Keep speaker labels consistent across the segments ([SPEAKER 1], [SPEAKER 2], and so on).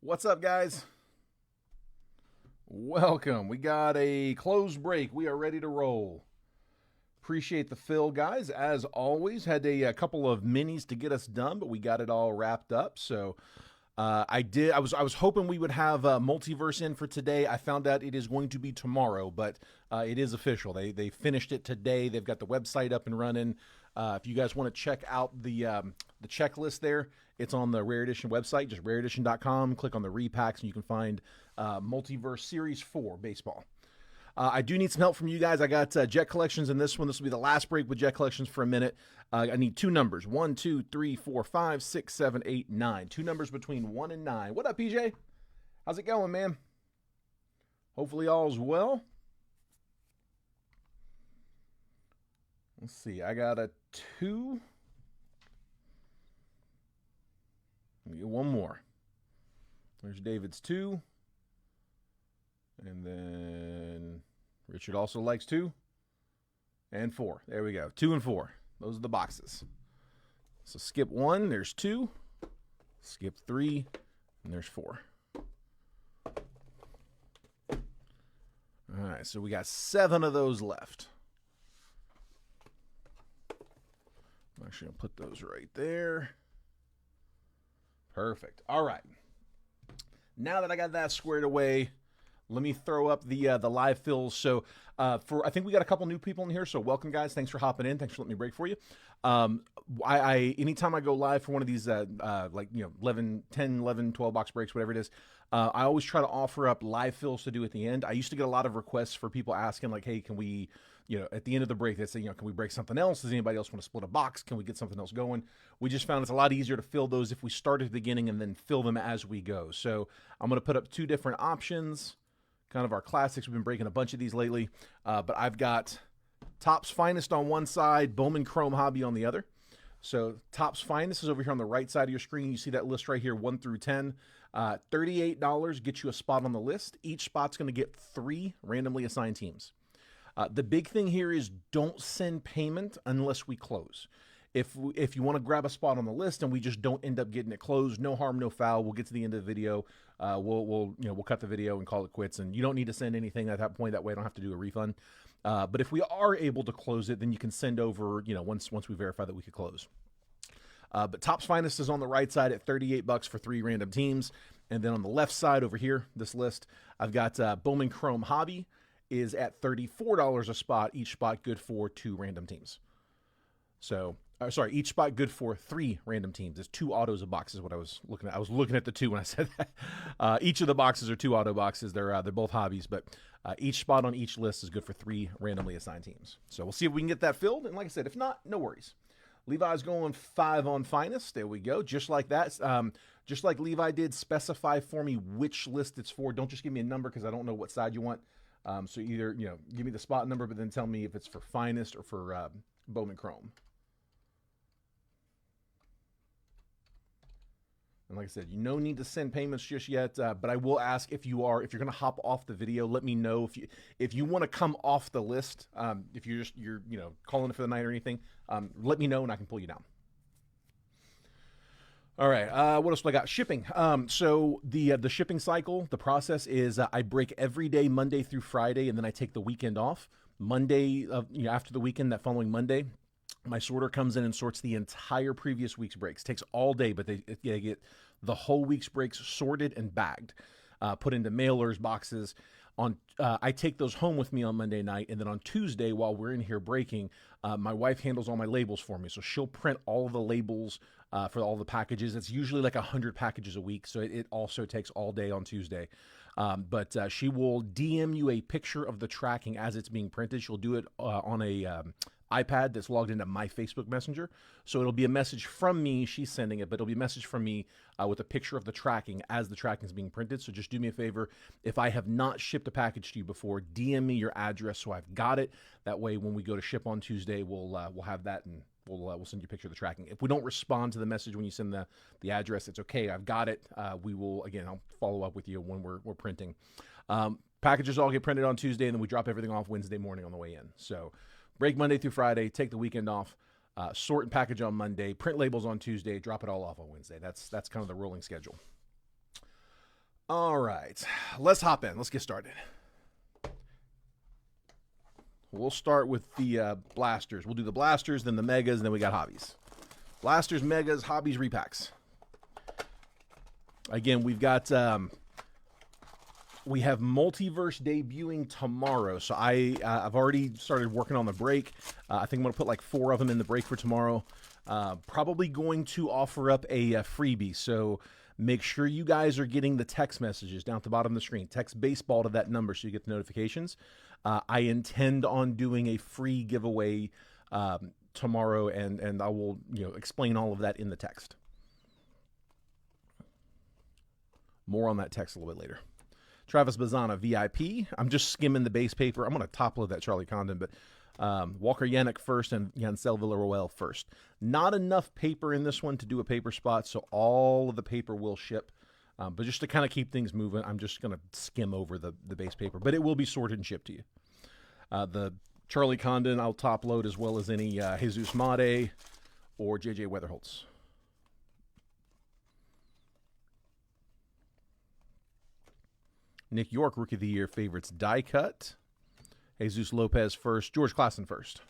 [SPEAKER 1] What's up, guys? Welcome. We got a closed break. We are ready to roll. Appreciate the fill, guys. As always, had a couple of minis to get us done, but we got it all wrapped up. So I was hoping we would have Multiverse in for today. I found out it is going to be tomorrow, but it is official. They finished it today. They've got the website up and running. If you guys want to check out the checklist there, it's on the Rare Edition website, just rareedition.com. Click on the repacks, and you can find Multiverse Series 4 baseball. I do need some help from you guys. I got Jet Collections in this one. This will be the last break with Jet Collections for a minute. I need two numbers. 1, 2, 3, 4, 5, 6, 7, 8, 9. Two numbers between 1 and 9. What up, PJ? How's it going, man? Hopefully all's well. Let's see. I got a 2. Let me get one more. There's David's 2. And then Richard also likes 2 and 4. There we go. 2 and 4. Those are the boxes. So skip 1, there's 2. Skip 3, and there's 4. All right, so we got 7 of those left. I'm actually going to put those right there. Perfect. All right. Now that I got that squared away, let me throw up the live fills. So I think we got a couple new people in here. So welcome, guys. Thanks for hopping in. Thanks for letting me break for you. Anytime I go live for one of these 11, 10, 11, 12 box breaks, whatever it is, I always try to offer up live fills to do at the end. I used to get a lot of requests for people asking like, hey, can we, at the end of the break, they say, can we break something else? Does anybody else want to split a box? Can we get something else going? We just found it's a lot easier to fill those if we start at the beginning and then fill them as we go. So I'm going to put up 2 different options. Kind of our classics. We've been breaking a bunch of these lately. But I've got Topps Finest on one side, Bowman Chrome Hobby on the other. So Topps Finest is over here on the right side of your screen. You see that list right here, 1 through 10. $38 gets you a spot on the list. Each spot's going to get 3 randomly assigned teams. The big thing here is don't send payment unless we close. If you want to grab a spot on the list and we just don't end up getting it closed, no harm, no foul. We'll get to the end of the video. We'll cut the video and call it quits. And you don't need to send anything at that point. That way I don't have to do a refund. But if we are able to close it, then you can send over, once we verify that we could close. But Topps Finest is on the right side at $38 for 3 random teams. And then on the left side over here, this list, I've got Bowman Chrome Hobby is at $34 a spot. Each spot good for 2 random teams. So... each spot good for 3 random teams. It's 2 autos a box is what I was looking at. I was looking at the 2 when I said that. Each of the boxes are 2 auto boxes. They're both hobbies, but each spot on each list is good for 3 randomly assigned teams. So we'll see if we can get that filled. And like I said, if not, no worries. Levi's going 5 on Finest. There we go. Just like that. Just like Levi did, specify for me which list it's for. Don't just give me a number because I don't know what side you want. So either, give me the spot number, but then tell me if it's for Finest or for Bowman Chrome. And like I said, no need to send payments just yet, but I will ask if you're going to hop off the video, let me know if you want to come off the list. If you're calling it for the night or anything, let me know and I can pull you down. All right. What else do I got? Shipping. So the shipping cycle, the process is I break every day, Monday through Friday, and then I take the weekend off. Monday, after the weekend, that following Monday, my sorter comes in and sorts the entire previous week's breaks. Takes all day, but they get the whole week's breaks sorted and bagged, put into mailers, boxes. I take those home with me on Monday night, and then on Tuesday, while we're in here breaking, my wife handles all my labels for me. So she'll print all of the labels for all the packages. It's usually like 100 packages a week, so it also takes all day on Tuesday. But she will DM you a picture of the tracking as it's being printed. She'll do it on a iPad that's logged into my Facebook Messenger. So it'll be a message from me. She's sending it, but it'll be a message from me with a picture of the tracking as the tracking is being printed. So just do me a favor. If I have not shipped a package to you before, DM me your address so I've got it. That way, when we go to ship on Tuesday, we'll have that and we'll send you a picture of the tracking. If we don't respond to the message when you send the address, it's okay. I've got it. We will, again, I'll follow up with you when we're printing. Packages all get printed on Tuesday, and then we drop everything off Wednesday morning on the way in. So break Monday through Friday, take the weekend off, sort and package on Monday, print labels on Tuesday, drop it all off on Wednesday. That's kind of the rolling schedule. All right, let's hop in. Let's get started. We'll start with the blasters. We'll do the blasters, then the megas, and then we got hobbies. Blasters, megas, hobbies, repacks. Again, we've got we have Multiverse debuting tomorrow, so I've already started working on the break. I think I'm going to put like 4 of them in the break for tomorrow. Probably going to offer up a freebie, so make sure you guys are getting the text messages down at the bottom of the screen. Text baseball to that number so you get the notifications. I intend on doing a free giveaway tomorrow, and I will explain all of that in the text. More on that text a little bit later. Travis Bazzana, VIP. I'm just skimming the base paper. I'm going to top load that Charlie Condon, but Walker Yannick first and Yancel Villaroel first. Not enough paper in this one to do a paper spot, so all of the paper will ship. But just to kind of keep things moving, I'm just going to skim over the base paper. But it will be sorted and shipped to you. The Charlie Condon I'll top load as well as any Jesus Made or J.J. Weatherholtz. Nick York, Rookie of the Year favorites, die cut. Jesus Lopez first. George Klassen first.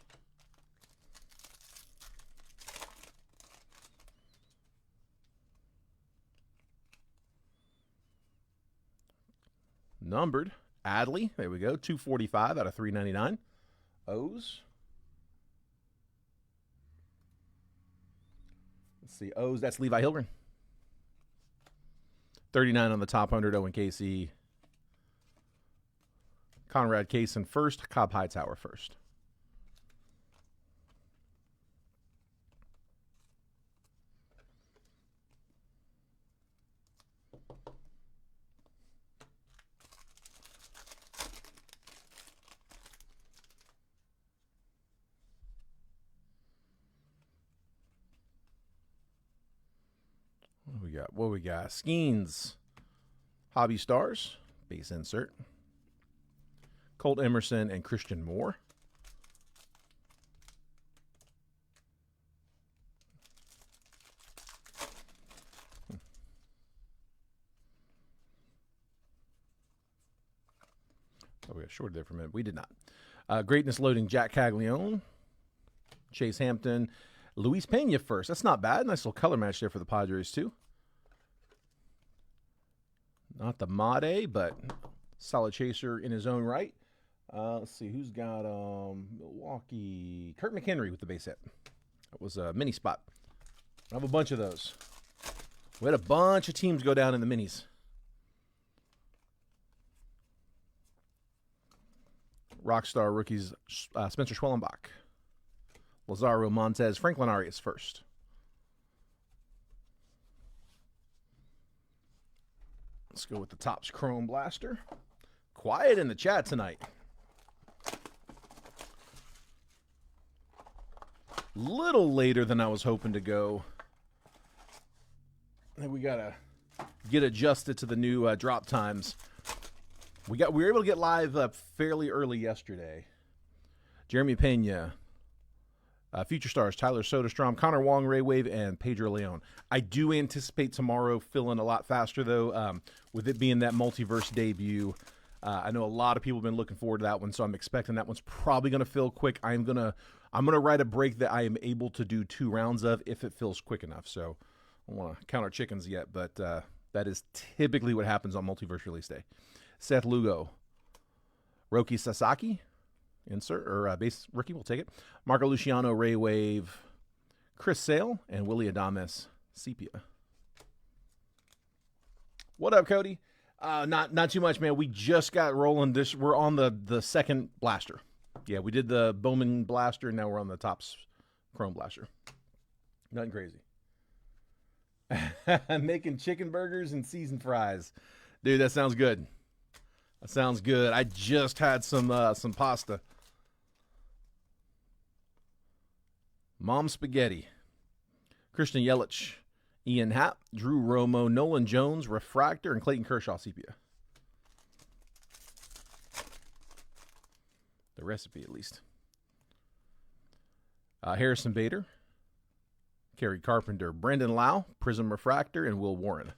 [SPEAKER 1] Numbered. Adley. There we go. 245 out of 399. O's. Let's see. O's. That's Levi Hilgren. 39 on the top 100. Owen Casey. Conrad Kaysen first, Cobb Hightower first. What we got? Skeens. Hobby Stars. Base insert. Colt Emerson and Christian Moore. Oh, we got shorted there for a minute. We did not. Greatness loading Jack Caglione, Chase Hampton, Luis Pena first. That's not bad. Nice little color match there for the Padres, too. Not the Made, but solid chaser in his own right. Let's see, who's got Milwaukee? Kurt McHenry with the base hit. That was a mini spot. I have a bunch of those. We had a bunch of teams go down in the minis. Rockstar rookies, Spencer Schwellenbach. Lazaro Montez, Franklin Arias first. Let's go with the Topps Chrome Blaster. Quiet in the chat tonight. Little later than I was hoping to go. I think we gotta get adjusted to the new drop times. We were able to get live fairly early yesterday. Jeremy Pena, Future Stars, Tyler Soderstrom, Connor Wong, Ray Wave, and Pedro Leon. I do anticipate tomorrow filling a lot faster though, with it being that multiverse debut. I know a lot of people have been looking forward to that one, so I'm expecting that one's probably going to fill quick. I'm gonna write a break that I am able to do 2 rounds of if it fills quick enough. So I don't want to count our chickens yet, but that is typically what happens on multiverse release day. Seth Lugo, Roki Sasaki, insert or base rookie, we'll take it. Marco Luciano, Ray Wave, Chris Sale, and Willie Adames, Sepia. What up, Cody? Not too much, man. We just got rolling. We're on the second blaster. Yeah, we did the Bowman blaster, and now we're on the Topps Chrome blaster. Nothing crazy. Making chicken burgers and seasoned fries. Dude, that sounds good. That sounds good. I just had some pasta. Mom spaghetti. Christian Yelich, Ian Happ, Drew Romo, Nolan Jones, Refractor, and Clayton Kershaw sepia. The recipe, at least. Harrison Bader, Kerry Carpenter, Brandon Lau, Prism Refractor, and Will Warren.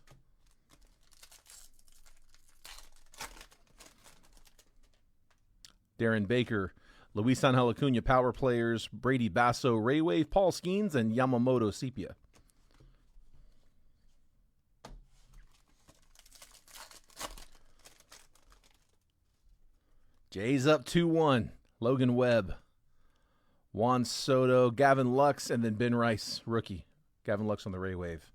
[SPEAKER 1] Darren Baker, Luis Angel Acuna power players, Brady Basso, Ray Wave, Paul Skeens, and Yamamoto Sepia. Jays up 2-1. Logan Webb, Juan Soto, Gavin Lux, and then Ben Rice, rookie. Gavin Lux on the Ray Wave.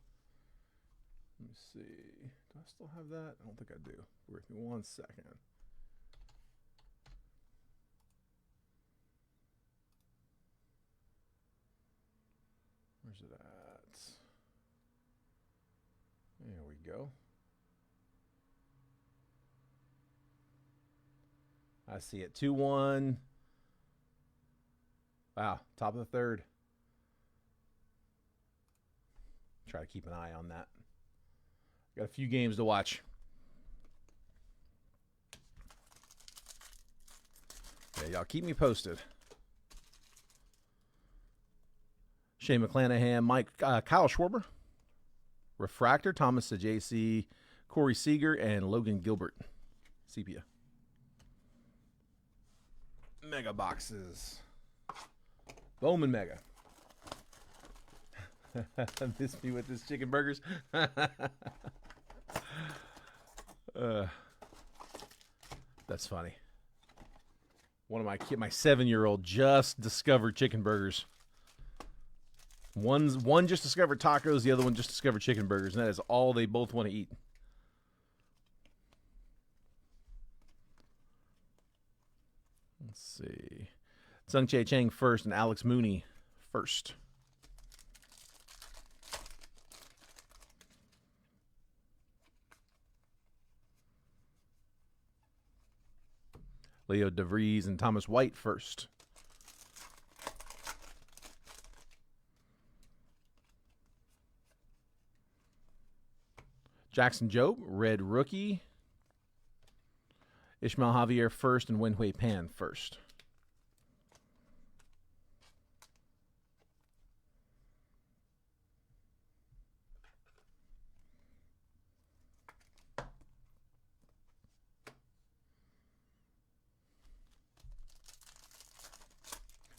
[SPEAKER 1] Let me see. Do I still have that? I don't think I do. Wait me 1 second. Where's it at? There we go. I see it. 2-1. Wow, top of the third. Try to keep an eye on that. Got a few games to watch. Yeah, y'all keep me posted. Shane McClanahan, Kyle Schwarber, Refractor, Thomas JC, Corey Seager, and Logan Gilbert. Sepia. Mega boxes. Bowman Mega. Miss me with this chicken burgers. That's funny. One of my 7-year-old just discovered chicken burgers. One just discovered tacos, the other one just discovered chicken burgers, and that is all they both want to eat. Let's see. Tsung Che Chang first and Alex Mooney first. Leo DeVries and Thomas White first. Jackson Jobe, red rookie. Ishmael Javier first and Wenhui Pan first.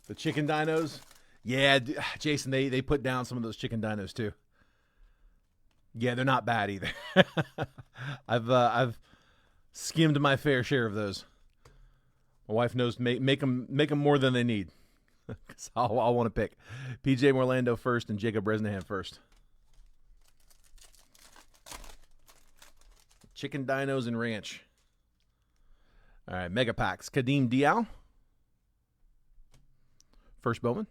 [SPEAKER 1] The chicken dinos? Yeah, Jason, they put down some of those chicken dinos too. Yeah, they're not bad either. I've skimmed my fair share of those. My wife knows make them more than they need. Because I'll want to pick. PJ Morlando first and Jacob Bresnahan first. Chicken dinos and ranch. All right, mega packs. Kadeem Dial. First Bowman.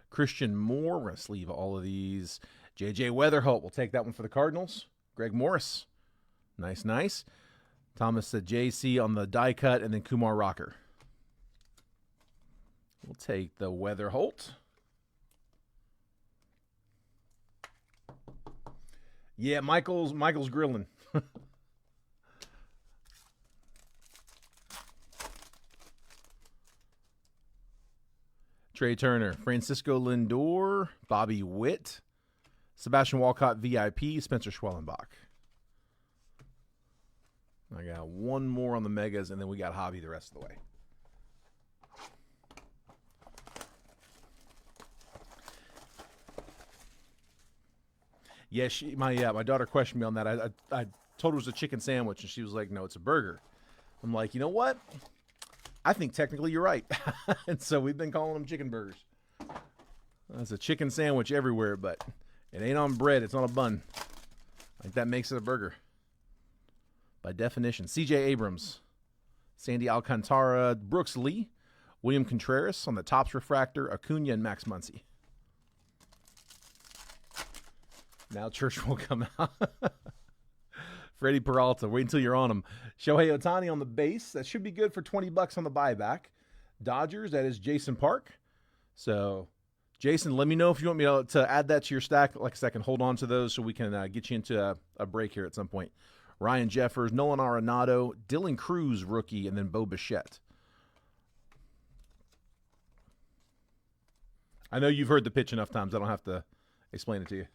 [SPEAKER 1] Christian Moore. We're going to sleeve all of these. J.J. Weatherholt. We'll take that one for the Cardinals. Greg Morris. Nice, nice. Thomas J.C. on the die cut, and then Kumar Rocker. We'll take the Weatherholt. Yeah, Michael's grilling. Trey Turner, Francisco Lindor, Bobby Witt, Sebastian Walcott VIP, Spencer Schwellenbach. I got one more on the Megas, and then we got Hobby the rest of the way. Yeah, my daughter questioned me on that. I told her it was a chicken sandwich, and she was like, no, it's a burger. I'm like, you know what? I think technically you're right. And so we've been calling them chicken burgers. It's a chicken sandwich everywhere, but it ain't on bread. It's on a bun. I think that makes it a burger. By definition. C.J. Abrams, Sandy Alcantara, Brooks Lee, William Contreras on the Topps Refractor, Acuna, and Max Muncy. Now Church will come out. Freddie Peralta, wait until you're on him. Shohei Ohtani on the base. That should be good for $20 on the buyback. Dodgers, that is Jason Park. So, Jason, let me know if you want me to add that to your stack. Like I said, I can hold on to those so we can get you into a break here at some point. Ryan Jeffers, Nolan Arenado, Dylan Cruz, rookie, and then Bo Bichette. I know you've heard the pitch enough times. I don't have to explain it to you.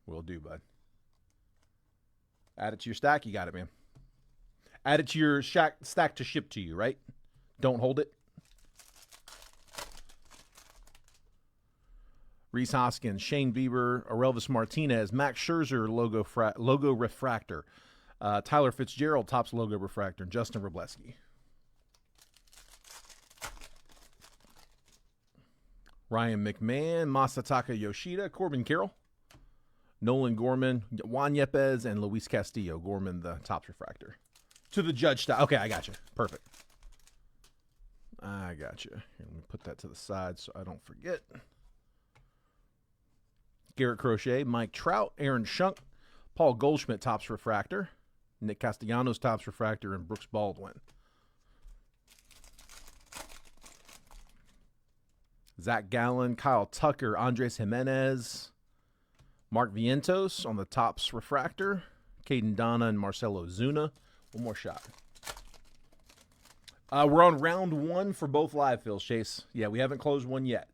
[SPEAKER 1] Will do, bud. Add it to your stack. You got it, man. Add it to your stack to ship to you, right? Don't hold it. Rhys Hoskins, Shane Bieber, Aurelvis Martinez, Max Scherzer logo refractor, Tyler Fitzgerald Topps logo refractor, and Justin Robleski. Ryan McMahon, Masataka Yoshida, Corbin Carroll, Nolan Gorman, Juan Yepes, and Luis Castillo. Gorman, the Topps refractor. To the judge style. Okay, I got you. Perfect. I got you. Here, let me put that to the side so I don't forget. Garrett Crochet, Mike Trout, Aaron Schunk, Paul Goldschmidt, Topps refractor, Nick Castellanos, Topps refractor, and Brooks Baldwin. Zach Gallen, Kyle Tucker, Andres Jimenez, Mark Vientos on the Topps refractor, Caden Donna, and Marcelo Zuna. One more shot. We're on round 1 for both live fills, Chase. Yeah, we haven't closed one yet.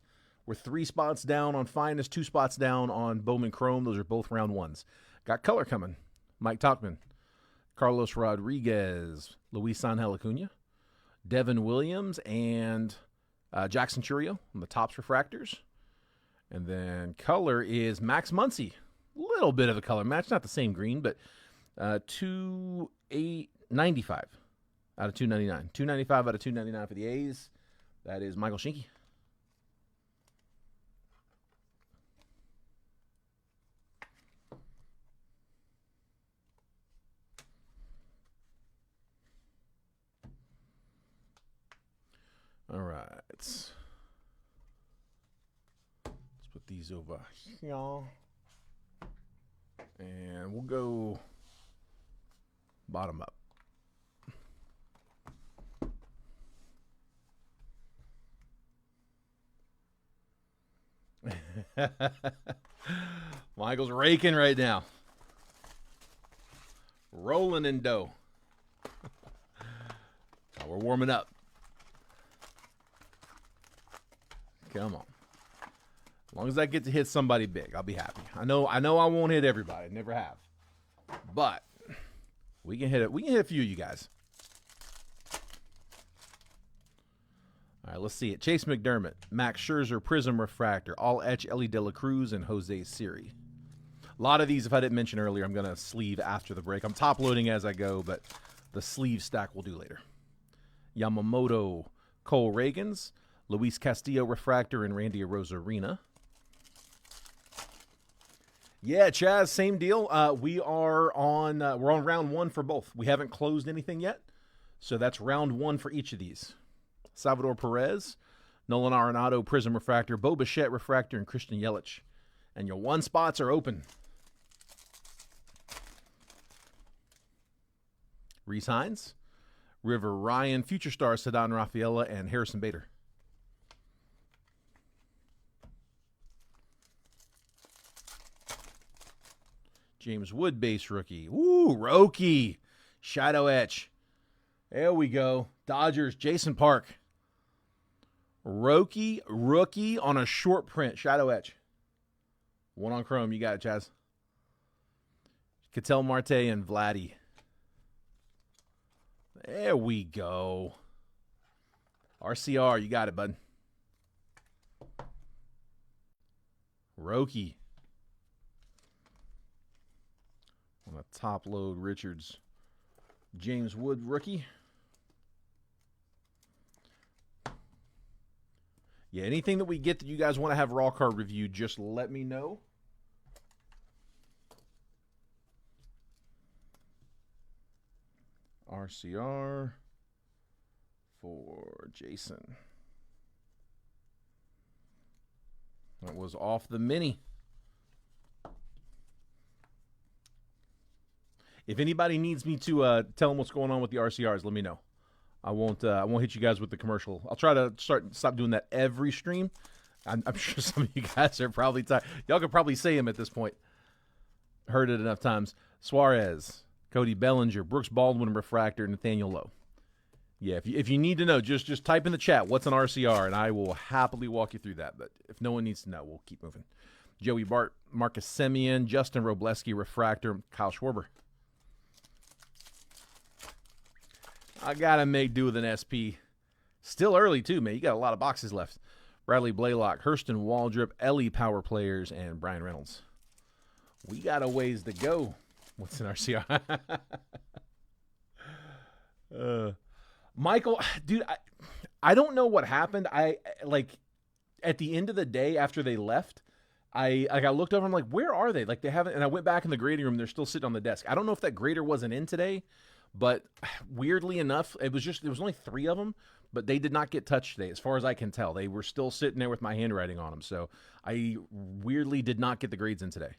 [SPEAKER 1] We're 3 spots down on Finest, 2 spots down on Bowman Chrome. Those are both round 1s. Got color coming. Mike Talkman, Carlos Rodriguez, Luis Angel Acuna, Devin Williams, and Jackson Churio on the Topps refractors. And then color is Max Muncy. Little bit of a color match. Not the same green, but 2/895 out of 299. 295 out of 299 for the A's. That is Michael Shinky. All right. Let's put these over here. And we'll go bottom up. Michael's raking right now. Rolling in dough. We're warming up. Come on. As long as I get to hit somebody big, I'll be happy. I know I won't hit everybody. Never have. But we can hit it. We can hit a few of you guys. All right, let's see it. Chase McDermott, Max Scherzer, Prism Refractor, All Etch, Ellie De La Cruz, and Jose Siri. A lot of these, if I didn't mention earlier, I'm going to sleeve after the break. I'm top loading as I go, but the sleeve stack we'll do later. Yamamoto, Cole Reagans, Luis Castillo Refractor, and Randy Arozarena. Yeah, Chaz, same deal. We're on round 1 for both. We haven't closed anything yet, so that's round 1 for each of these. Salvador Perez, Nolan Arenado, Prism Refractor, Bo Bichette Refractor, and Christian Yelich. And your 1 spots are open. Rhys Hines, River Ryan, Future Star Ceddanne Rafaela, and Harrison Bader. James Wood base rookie. Ooh, Roki. Shadow etch. There we go. Dodgers, Jason Park. Roki, rookie on a short print. Shadow etch. 1 on Chrome. You got it, Chaz. Ketel Marte and Vladdy. There we go. RCR, you got it, bud. Roki. On a top load, Richards. James Wood, rookie. Yeah, anything that we get that you guys want to have raw card reviewed, just let me know. RCR for Jason. That was off the mini. If anybody needs me to tell them what's going on with the RCRs, let me know. I won't hit you guys with the commercial. I'll try to stop doing that every stream. I'm sure some of you guys are probably tired. Y'all could probably say him at this point. Heard it enough times. Suarez, Cody Bellinger, Brooks Baldwin, Refractor, Nathaniel Lowe. Yeah, if you need to know, just type in the chat what's an RCR, and I will happily walk you through that. But if no one needs to know, we'll keep moving. Joey Bart, Marcus Semien, Justin Robleski, Refractor, Kyle Schwarber. I got to make do with an SP. Still early, too, man. You got a lot of boxes left. Bradley Blaylock, Hurston Waldrop, Ellie Power Players, and Brian Reynolds. We got a ways to go. What's in our CR? Michael, dude, I don't know what happened. At the end of the day after they left, I looked over, I'm like, where are they? Like, they haven't, and I went back in the grading room, they're still sitting on the desk. I don't know if that grader wasn't in today, but weirdly enough, there was only 3 of them, but they did not get touched today, as far as I can tell. They were still sitting there with my handwriting on them, so I weirdly did not get the grades in today.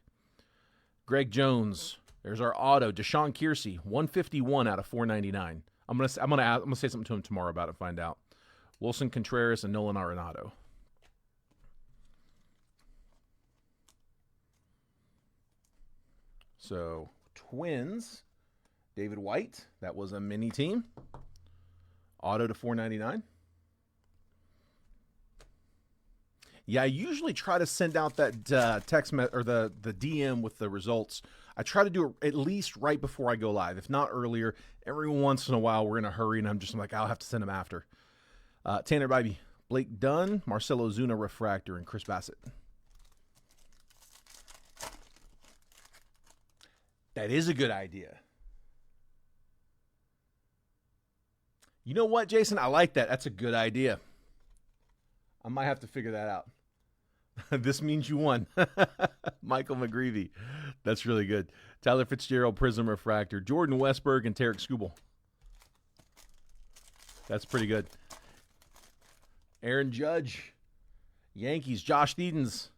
[SPEAKER 1] Greg Jones, there's our auto. Deshaun Kiersey, 151 out of 499. I'm gonna say something to him tomorrow about it and find out. Wilson Contreras and Nolan Arenado. So, Twins, David White. That was a mini team. Auto to 499. Yeah, I usually try to send out that text or the DM with the results. I try to do it at least right before I go live, if not earlier. Every once in a while, we're in a hurry, and I'm like, I'll have to send them after. Tanner Bybee, Blake Dunn, Marcelo Zuna Refractor, and Chris Bassett. That is a good idea. You know what, Jason? I like that. That's a good idea. I might have to figure that out. This means you won. Michael McGreevy. That's really good. Tyler Fitzgerald, Prism Refractor. Jordan Westberg and Tarek Skubal. That's pretty good. Aaron Judge. Yankees. Josh Edens.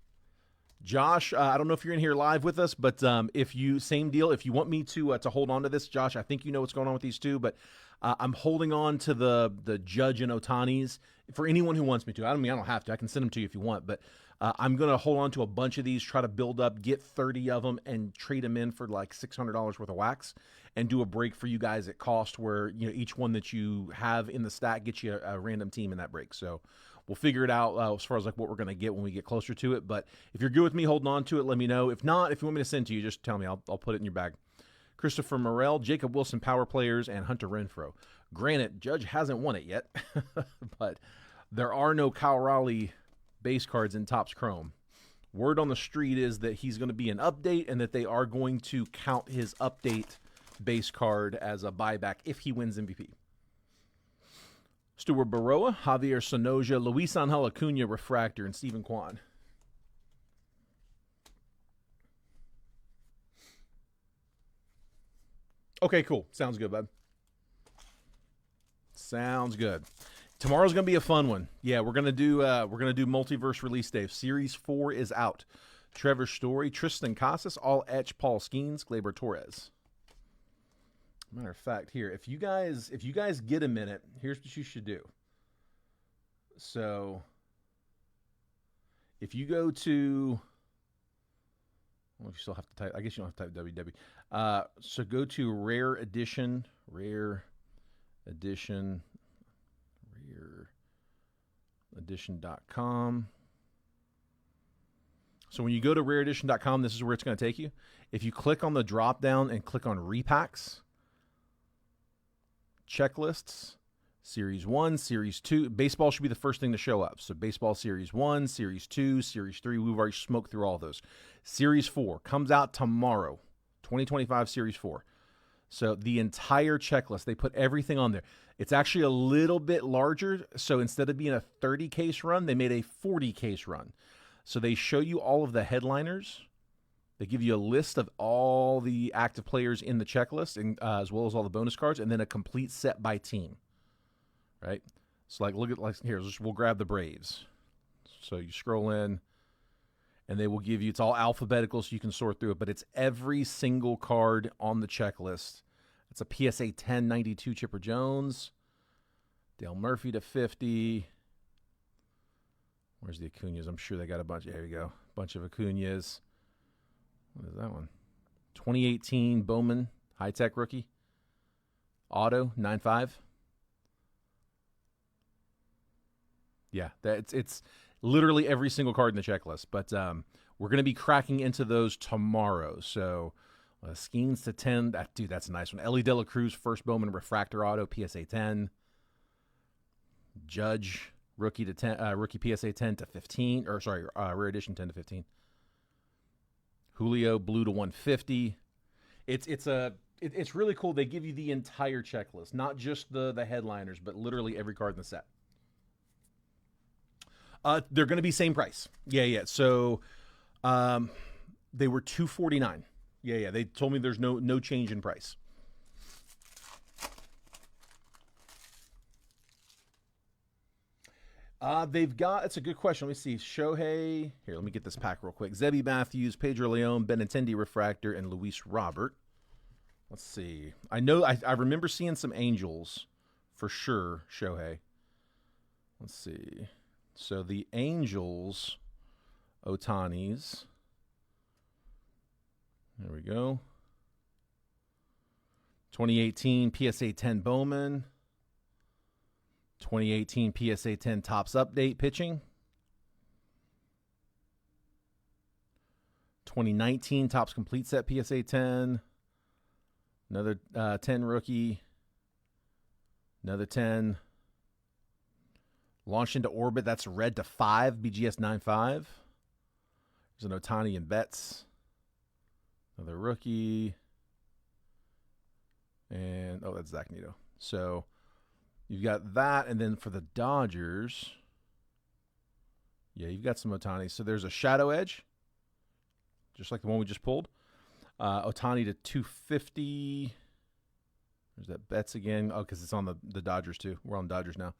[SPEAKER 1] Josh, I don't know if you're in here live with us, but same deal. If you want me to hold on to this, Josh, I think you know what's going on with these two, but I'm holding on to the Judge and Otanis for anyone who wants me to. I don't have to. I can send them to you if you want, but I'm going to hold on to a bunch of these, try to build up, get 30 of them, and trade them in for like $600 worth of wax, and do a break for you guys at cost where each one that you have in the stack gets you a random team in that break. So we'll figure it out as far as like what we're going to get when we get closer to it. But if you're good with me holding on to it, let me know. If not, if you want me to send to you, just tell me. I'll put it in your bag. Christopher Morel, Jacob Wilson Power Players, and Hunter Renfroe. Granted, Judge hasn't won it yet, but there are no Kyle Raleigh base cards in Topps Chrome. Word on the street is that he's going to be an update and that they are going to count his update base card as a buyback if he wins MVP. Stuart Baroa, Javier Sonoja, Luis Angel Acuna Refractor, and Stephen Kwan. Okay, cool. Sounds good, bud. Sounds good. Tomorrow's gonna be a fun one. Yeah, we're gonna do multiverse release day. Series 4 is out. Trevor Story, Tristan Casas, all etch, Paul Skeens, Gleyber Torres. Matter of fact, here, if you guys get a minute, here's what you should do. So, if you go to, well, you still have to type. I guess you don't have to type www. So go to Rare Edition. rareedition.com. So when you go to rareedition.com, this is where it's going to take you. If you click on the drop down and click on repacks, checklists, Series 1, Series 2, baseball should be the first thing to show up. So baseball Series 1, Series 2, Series 3, we've already smoked through all those. Series 4 comes out tomorrow, 2025 Series 4. So the entire checklist, they put everything on there. It's actually a little bit larger. So instead of being a 30 case run, they made a 40 case run. So they show you all of the headliners. They give you a list of all the active players in the checklist, and as well as all the bonus cards, and then a complete set by team. Right? So look at here. We'll grab the Braves. So you scroll in, and they will give you, it's all alphabetical so you can sort through it, but it's every single card on the checklist. It's a PSA 1092 Chipper Jones, Dale Murphy to 50. Where's the Acuñas? I'm sure they got a bunch. There we go. Bunch of Acuñas. What is that one? 2018 Bowman high-tech rookie. Auto 9.5. Yeah, it's literally every single card in the checklist. But we're going to be cracking into those tomorrow. So Skeens to 10. Dude, that's a nice one. Ellie De La Cruz, first Bowman refractor auto, PSA 10. Judge, rookie to 10, rookie PSA 10 to 15, or sorry, rare edition 10 to 15. Julio, blue to 150. It's really cool. They give you the entire checklist, not just the headliners, but literally every card in the set. They're going to be same price. Yeah. So, they were $249. Yeah. They told me there's no change in price. They've got, it's a good question. Let me see. Shohei. Here, let me get this pack real quick. Zebby Matthews, Pedro Leon, Benintendi Refractor, and Luis Robert. Let's see. I know, I remember seeing some Angels for sure, Shohei. Let's see. So the Angels, Ohtani's. There we go. 2018 PSA 10 Bowman. 2018 PSA 10 Topps Update pitching. 2019 Topps Complete Set PSA 10. Another 10 rookie. Another 10. Launched into orbit. That's red to 5, BGS 9.5. There's an Ohtani and Betts. Another rookie. And, oh, that's Zach Neto. So, you've got that. And then for the Dodgers, yeah, you've got some Ohtani. So, there's a Shadow Edge, just like the one we just pulled. Ohtani to 250. There's that Betts again. Oh, because it's on the Dodgers, too. We're on Dodgers now.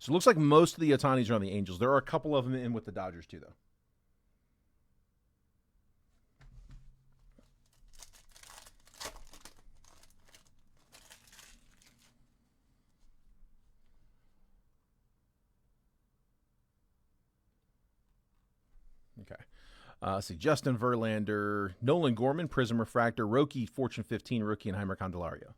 [SPEAKER 1] So, it looks like most of the Otanis are on the Angels. There are a couple of them in with the Dodgers, too, though. Okay. Let's see. Justin Verlander, Nolan Gorman, Prism Refractor, Roki, Fortune 15 rookie, and Heimer Candelario.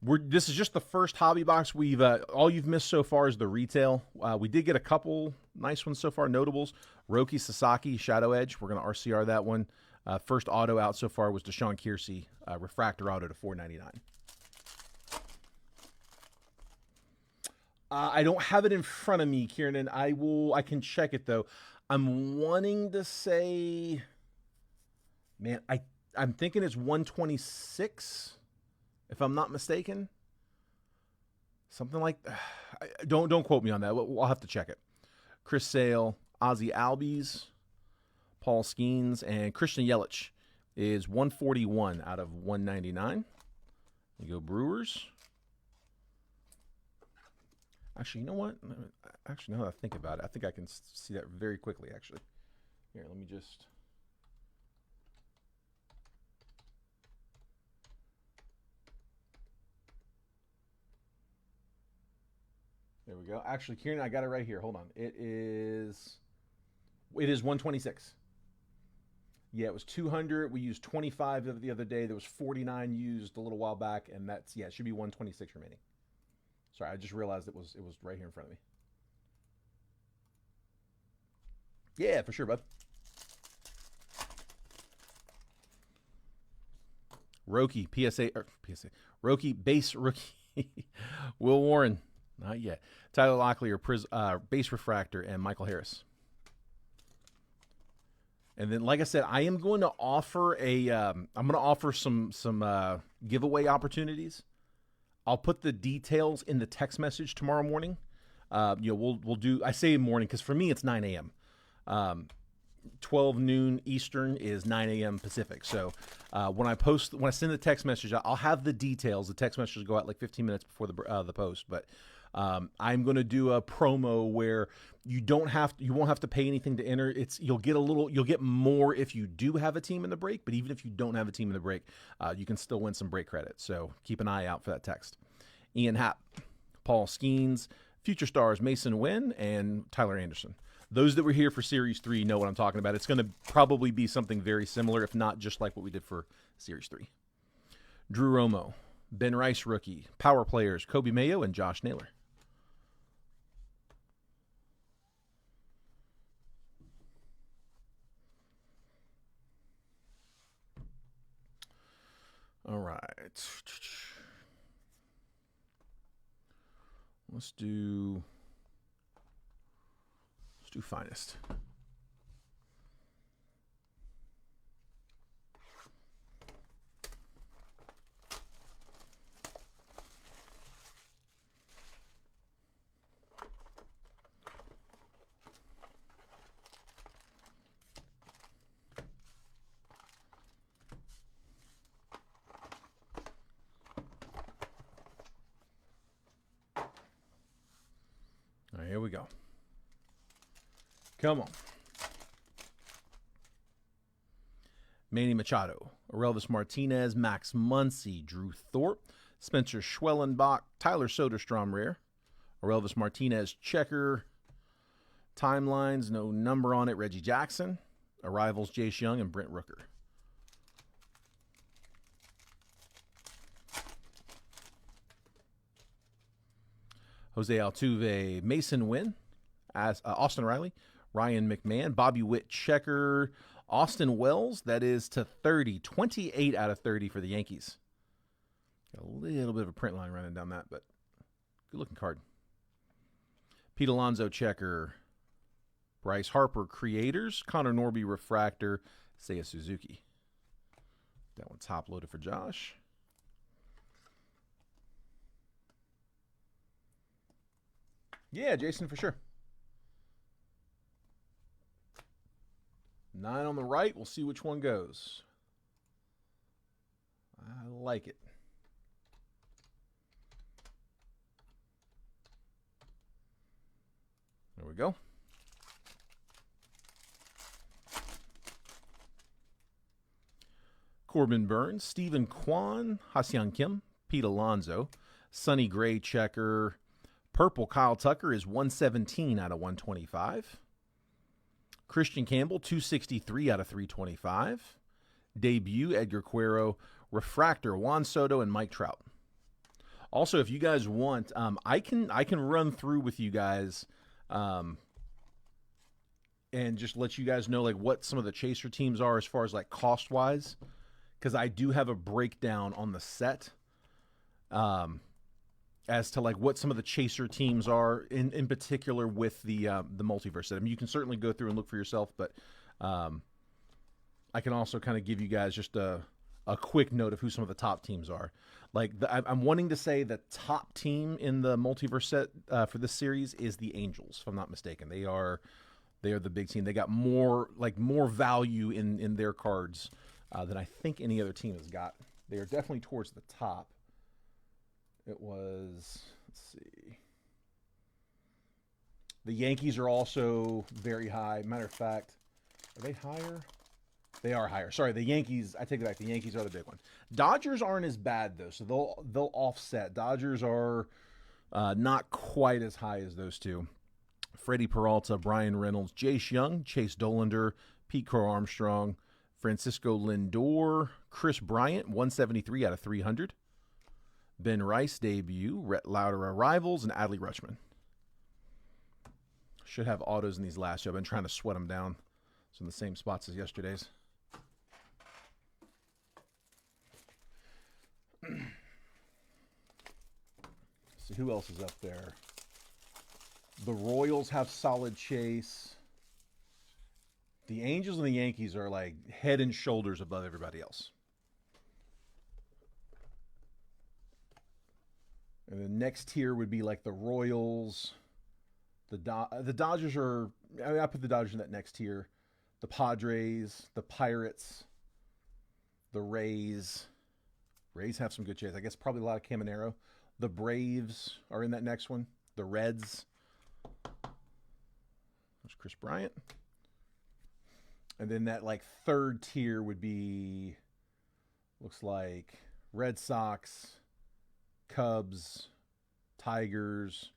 [SPEAKER 1] This is just the first hobby box. We've all you've missed so far is the retail. We did get a couple nice ones so far, notables. Roki Sasaki, Shadow Edge. We're going to RCR that one. First auto out so far was Deshaun Kiersey, refractor auto to $4.99. I don't have it in front of me, Kieran. I can check it though. I'm wanting to say, man, I'm thinking it's 126, if I'm not mistaken. Something like, don't quote me on that. I'll have to check it. Chris Sale, Ozzie Albies, Paul Skeens, and Christian Yelich is 141 out of 199. You go Brewers. Actually, you know what? Actually, now that I think about it, I think I can see that very quickly, actually. Here, let me just... There we go. Actually, Kieran, I got it right here. Hold on. It is 126. Yeah, it was 200. We used 25 the other day. There was 49 used a little while back, and that's, yeah, it should be 126 remaining. Sorry, I just realized it was right here in front of me. Yeah, for sure, bud. Roki, Roki, base rookie. Will Warren, not yet. Tyler Locklear, base refractor, and Michael Harris. And then, like I said, I am going to offer I'm going to offer some giveaway opportunities. I'll put the details in the text message tomorrow morning. We'll do. I say morning because for me it's 9 a.m. 12 noon Eastern is 9 a.m. Pacific. So when I send the text message, I'll have the details. The text messages go out like 15 minutes before the post. But I'm going to do a promo where you won't have to pay anything to enter. You'll get more if you do have a team in the break. But even if you don't have a team in the break, you can still win some break credit. So keep an eye out for that text. Ian Happ, Paul Skeens, future stars Mason Wynn, and Tyler Anderson. Those that were here for Series 3 know what I'm talking about. It's going to probably be something very similar, if not just like what we did for Series 3. Drew Romo, Ben Rice rookie, power players Kobe Mayo and Josh Naylor. All right. Let's do finest. All right, here we go. Come on. Manny Machado, Aurelvis Martinez, Max Muncy, Drew Thorpe, Spencer Schwellenbach, Tyler Soderstrom rare, Aurelvis Martinez checker, timelines, no number on it, Reggie Jackson, arrivals, Jace Young, and Brent Rooker. Jose Altuve, Mason Wynn, Austin Riley, Ryan McMahon, Bobby Witt checker, Austin Wells, that is to 30, 28 out of 30 for the Yankees. Got a little bit of a print line running down that, but good looking card. Pete Alonso checker, Bryce Harper creators, Connor Norby refractor, Seiya Suzuki. That one top loaded for Josh. Yeah, Jason, for sure. 9 on the right. We'll see which one goes. I like it. There we go. Corbin Burns, Stephen Kwan, Ha-Seong Kim, Pete Alonso, Sonny Gray checker. Purple Kyle Tucker is 117 out of 125. Christian Campbell, 263 out of 325. Debut, Edgar Cuero. Refractor, Juan Soto and Mike Trout. Also, if you guys want, I can run through with you guys and just let you guys know like what some of the chaser teams are as far as like cost-wise, because I do have a breakdown on the set as to like what some of the chaser teams are in particular with the multiverse set. I mean, you can certainly go through and look for yourself, but I can also kind of give you guys just a quick note of who some of the top teams are. Like I'm wanting to say the top team in the multiverse set for this series is the Angels, if I'm not mistaken. They are the big team. They got more value in their cards than I think any other team has got. They are definitely towards the top. It was, let's see. The Yankees are also very high. Matter of fact, are they higher? They are higher. Sorry, the Yankees, I take it back. The Yankees are the big one. Dodgers aren't as bad, though, so they'll offset. Dodgers are not quite as high as those two. Freddie Peralta, Brian Reynolds, Jace Young, Chase Dollander, Pete Crow Armstrong, Francisco Lindor, Chris Bryant, 173 out of 300. Ben Rice debut, Rhett Lauder arrivals, and Adley Rutschman. Should have autos in these last two. I've been trying to sweat them down. So in the same spots as yesterday's. See who else is up there. The Royals have solid chase. The Angels and the Yankees are like head and shoulders above everybody else. And the next tier would be like the Royals. The Dodgers are, I put the Dodgers in that next tier. The Padres, the Pirates, the Rays. Rays have some good chase. I guess probably a lot of Caminero. The Braves are in that next one. The Reds. There's Chris Bryant. And then that like third tier would be, looks like Red Sox, Cubs, Tigers,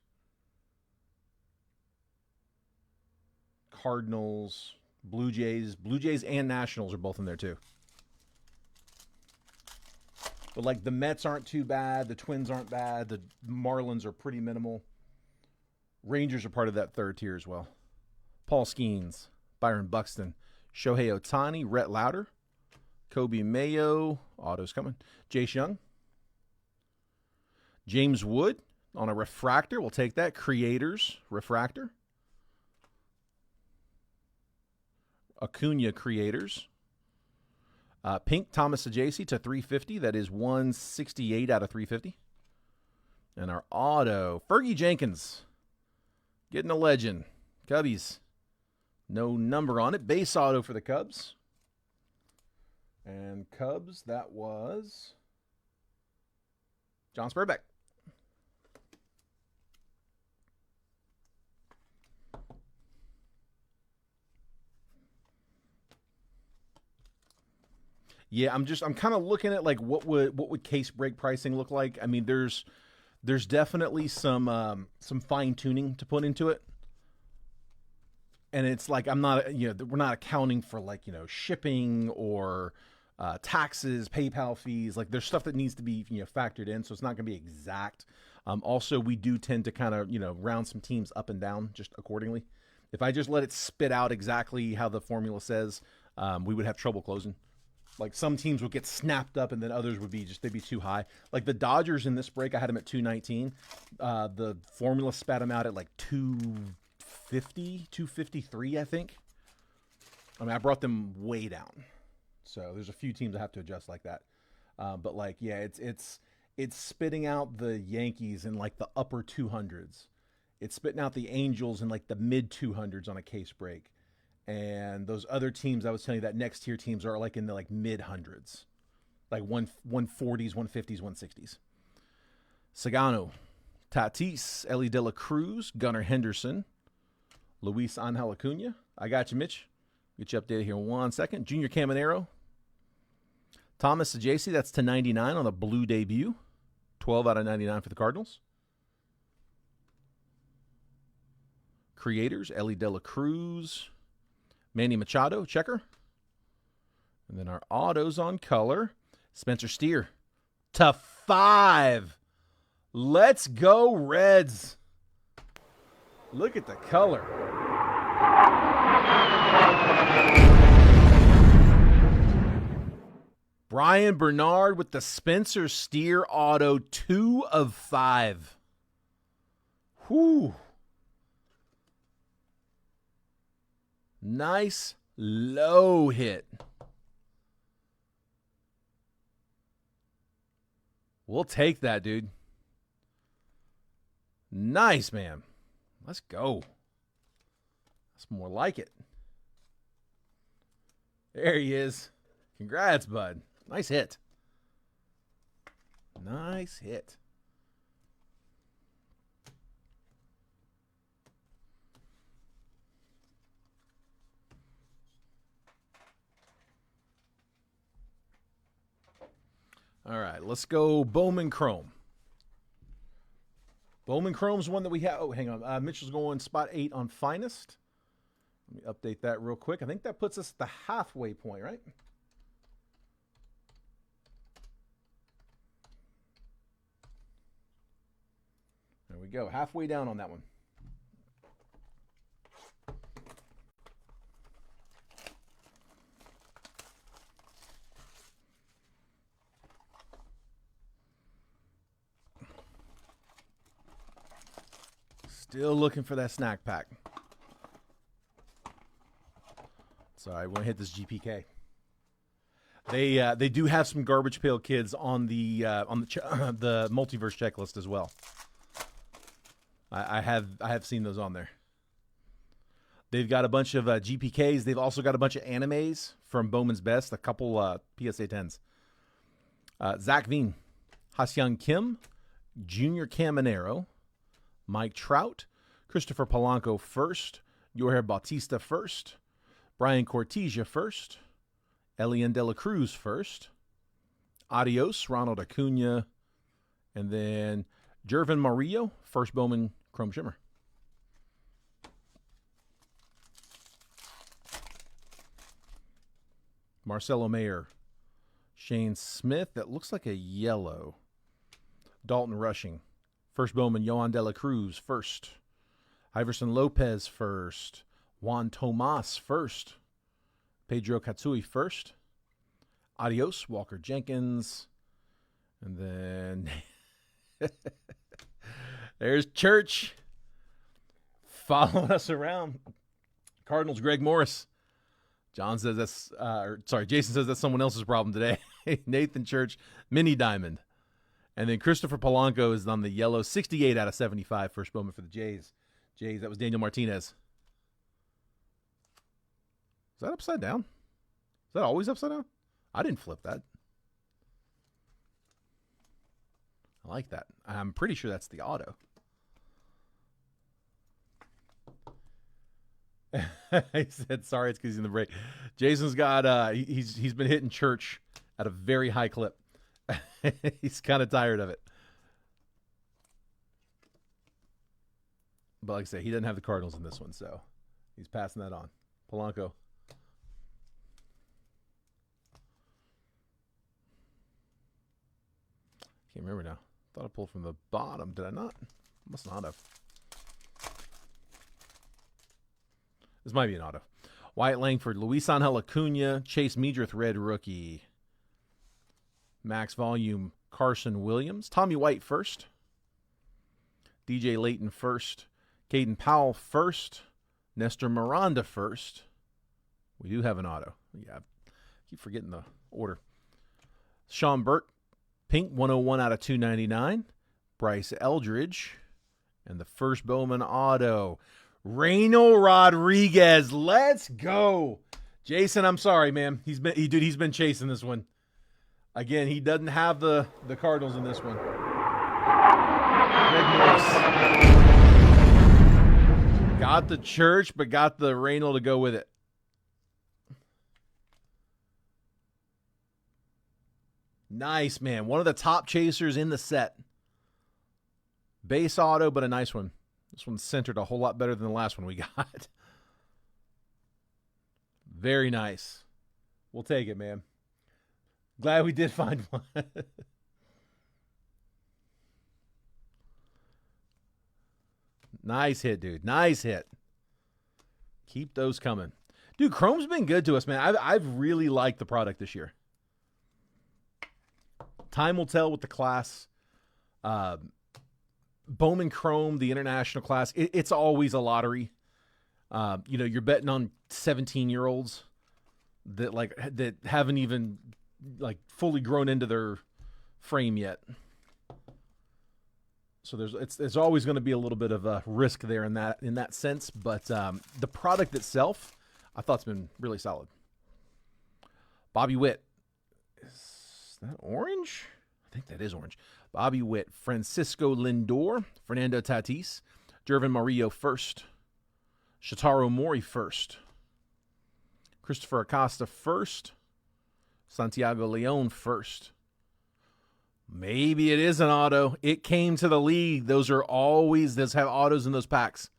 [SPEAKER 1] Cardinals, Blue Jays. Blue Jays and Nationals are both in there too. But like the Mets aren't too bad. The Twins aren't bad. The Marlins are pretty minimal. Rangers are part of that third tier as well. Paul Skeens, Byron Buxton, Shohei Ohtani, Rhett Lauder, Kobe Mayo. Auto's coming. Jace Young. James Wood on a refractor. We'll take that. Creators refractor. Acuna Creators. Pink Thomas Ajacey to 350. That is 168 out of 350. And our auto, Fergie Jenkins. Getting a legend. Cubbies. No number on it. Base auto for the Cubs. And Cubs, that was John Spurbeck. Yeah, I'm kind of looking at like what would case break pricing look like. I mean, there's definitely some fine tuning to put into it. And it's like we're not accounting for like, shipping or taxes, PayPal fees. Like there's stuff that needs to be, factored in, so it's not going to be exact. Also, we do tend to kind of, round some teams up and down just accordingly. If I just let it spit out exactly how the formula says, we would have trouble closing. Like some teams would get snapped up and then others would be they'd be too high. Like the Dodgers in this break, I had them at 219. The formula spat them out at like 250, 253, I think. I mean, I brought them way down. So there's a few teams that have to adjust like that. But like, yeah, it's spitting out the Yankees in like the upper 200s. It's spitting out the Angels in like the mid 200s on a case break. And those other teams, I was telling you that next tier teams are like in the like mid hundreds, like 140s, 150s, 160s. Sagano, Tatis, Ellie De La Cruz, Gunnar Henderson, Luis Angel Acuna. I got you, Mitch. Get you updated here in 1 second. Junior Caminero, Thomas Ajacey, that's to 99 on the blue debut. 12 out of 99 for the Cardinals. Creators, Ellie De La Cruz, Manny Machado, checker. And then our autos on color. Spencer Steer to 5. Let's go, Reds. Look at the color. Brian Bernard with the Spencer Steer auto, 2 of 5. Whew. Nice low hit. We'll take that, dude. Nice, man. Let's go. That's more like it. There he is. Congrats, bud. Nice hit. Nice hit. All right, let's go Bowman Chrome. Bowman Chrome's one that we have. Oh, hang on. Mitchell's going spot 8 on Finest. Let me update that real quick. I think that puts us at the halfway point, right? There we go. Halfway down on that one. Still looking for that snack pack. Sorry, I want to hit this GPK. They do have some Garbage Pail Kids on the the multiverse checklist as well. I have seen those on there. They've got a bunch of GPKs. They've also got a bunch of animes from Bowman's Best. A couple PSA 10s. Zach Veen, Ha-Seong Kim, Junior Caminero, Mike Trout, Christopher Polanco first, Jorge Bautista first, Brian Cortesia first, Elian De La Cruz first, Adios, Ronald Acuna, and then Jervin Murillo, first Bowman Chrome Shimmer. Marcelo Mayer, Shane Smith, that looks like a yellow. Dalton Rushing, first Bowman, Yohan De La Cruz first. Iverson Lopez first. Juan Tomas first. Pedro Katsui first. Adios, Walker Jenkins. And then there's Church following us around. Cardinals, Greg Morris. Jason says that's someone else's problem today. Nathan Church, mini diamond. And then Christopher Polanco is on the yellow, 68 out of 75, first Bowman for the Jays. That was Daniel Martinez. Is that upside down? Is that always upside down? I didn't flip that. I like that. I'm pretty sure that's the auto. He said, sorry, it's because he's in the break. Jason's got, he's been hitting Church at a very high clip. He's kind of tired of it. But like I say, he doesn't have the Cardinals in this one, so he's passing that on. Polanco. Can't remember now. Thought I pulled from the bottom. Did I not? Must not have. This might be an auto. Wyatt Langford, Luis Angel Acuna, Chase Meadrith, red rookie. Max volume, Carson Williams. Tommy White first. DJ Layton first. Caden Powell first. Nestor Miranda first. We do have an auto. Yeah, I keep forgetting the order. Sean Burke, pink, 101 out of 299. Bryce Eldridge. And the first Bowman auto, Reynel Rodriguez. Let's go. Jason, I'm sorry, man. He's been chasing this one. Again, he doesn't have the Cardinals in this one. Greg Morris. Got the Church, but got the Reynel to go with it. Nice, man. One of the top chasers in the set. Base auto, but a nice one. This one's centered a whole lot better than the last one we got. Very nice. We'll take it, man. Glad we did find one. Nice hit, dude. Nice hit. Keep those coming. Dude, Chrome's been good to us, man. I've really liked the product this year. Time will tell with the class. Bowman Chrome, the international class, it's always a lottery. You're betting on 17-year-olds that haven't even fully grown into their frame yet. So there's always going to be a little bit of a risk there in that sense, but the product itself, I thought it's been really solid. Bobby Witt, is that orange? I think that is orange. Bobby Witt, Francisco Lindor, Fernando Tatis, Jervin Murillo first, Shotaro Mori first, Christopher Acosta first, Santiago Leon first. Maybe it is an auto. It came to the league. Those have autos in those packs.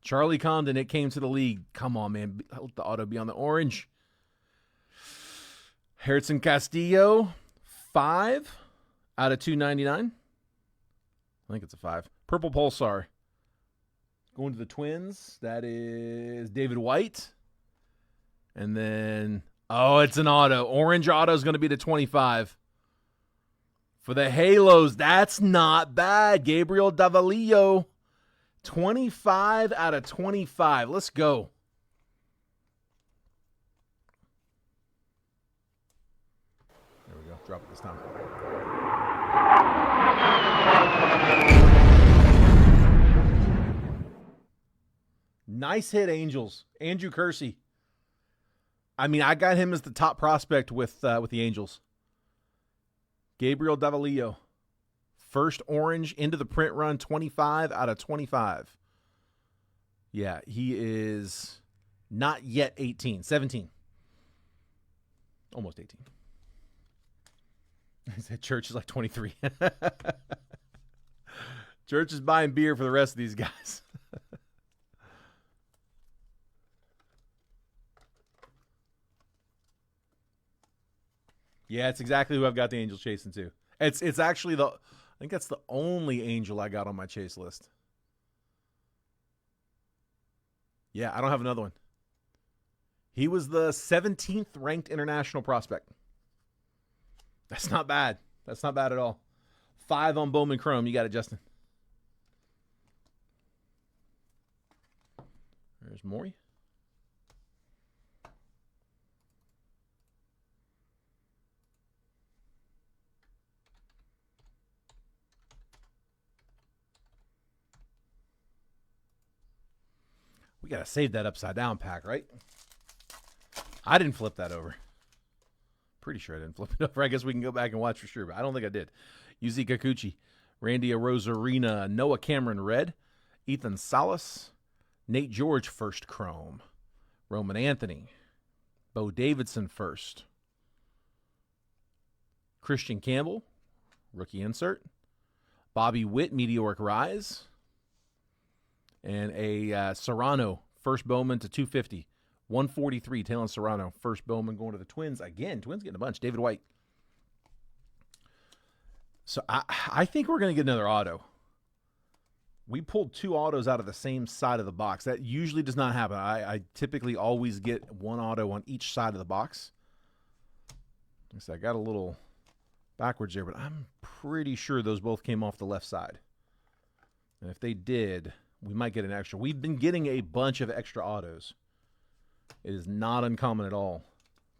[SPEAKER 1] Charlie Condon, it came to the league. Come on, man. Let the auto be on the orange. Harrison Castillo, 5 out of 299. I think it's a 5. Purple Pulsar. Going to the Twins. That is David White. And then, it's an auto. Orange auto is going to be the 25. For the Halos, that's not bad. Gabriel Davalillo, 25 out of 25. Let's go. There we go. Drop it this time. Nice hit, Angels. Andrew Kersey. I mean, I got him as the top prospect with the Angels. Gabriel Davalillo. First orange into the print run, 25 out of 25. Yeah, he is not yet 18. 17. Almost 18. He said Church is like 23. Church is buying beer for the rest of these guys. Yeah, it's exactly who I've got the Angels chasing too. It's actually I think that's the only Angel I got on my chase list. Yeah, I don't have another one. He was the 17th ranked international prospect. That's not bad. That's not bad at all. 5 on Bowman Chrome. You got it, Justin. There's Maury. We got to save that upside down pack, right? I didn't flip that over. Pretty sure I didn't flip it over. I guess we can go back and watch for sure, but I don't think I did. Yuzi Kikuchi, Randy Arozarena, Noah Cameron Red, Ethan Salas, Nate George first Chrome, Roman Anthony, Bo Davidson first, Christian Campbell, rookie insert, Bobby Witt, Meteoric Rise, and a Serrano, first Bowman to 250. 143, Talon Serrano, first Bowman going to the Twins. Again, Twins getting a bunch. David White. So I think we're going to get another auto. We pulled 2 autos out of the same side of the box. That usually does not happen. I typically always get 1 auto on each side of the box. So I got a little backwards there, but I'm pretty sure those both came off the left side. And if they did, we might get an extra. We've been getting a bunch of extra autos. It is not uncommon at all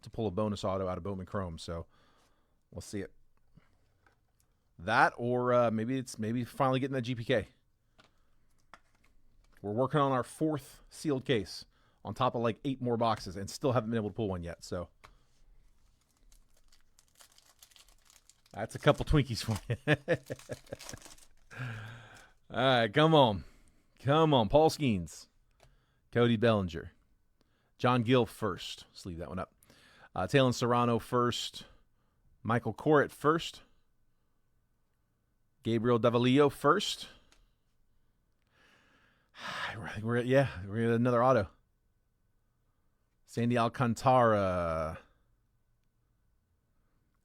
[SPEAKER 1] to pull a bonus auto out of Bowman Chrome, so we'll see it. That or maybe finally getting that GPK. We're working on our 4th sealed case on top of like 8 more boxes and still haven't been able to pull one yet, so that's a couple Twinkies for you. All right, come on. Come on. Paul Skeens, Cody Bellinger, John Gill first. Let's leave that one up. Talon Serrano first. Michael Corrett first. Gabriel Davalillo first. We're at another auto. Sandy Alcantara.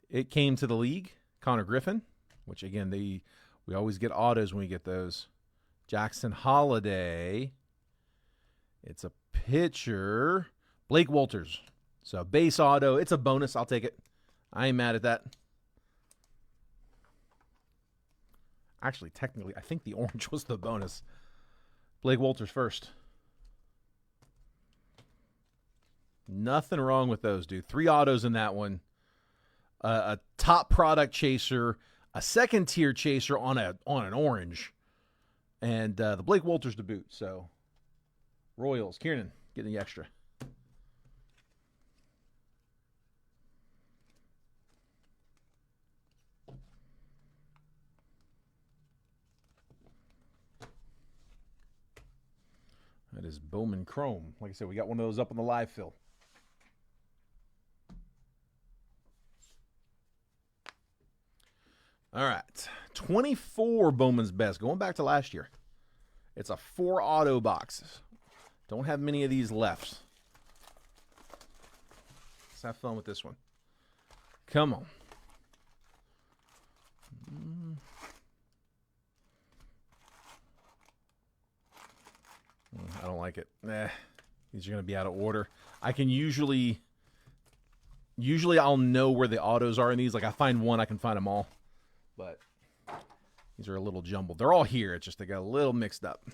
[SPEAKER 1] It came to the league. Connor Griffin, which again, we always get autos when we get those. Jackson Holiday. It's a pitcher. Blake Walters. So base auto. It's a bonus. I'll take it. I ain't mad at that. Actually, technically, I think the orange was the bonus. Blake Walters first. Nothing wrong with those, dude. 3 autos in that one. A top product chaser, a second tier chaser on an orange, and the Blake Walters to boot. So, Royals, Kieran getting the extra. That is Bowman Chrome. Like I said, we got one of those up on the live fill. All right. 24 Bowman's Best. Going back to last year. It's a 4 auto box. Don't have many of these left. Let's have fun with this one. Come on. I don't like it. These are going to be out of order. I can usually I'll know where the autos are in these. Like I find one, I can find them all. But these are a little jumbled. They're all here. It's just they got a little mixed up.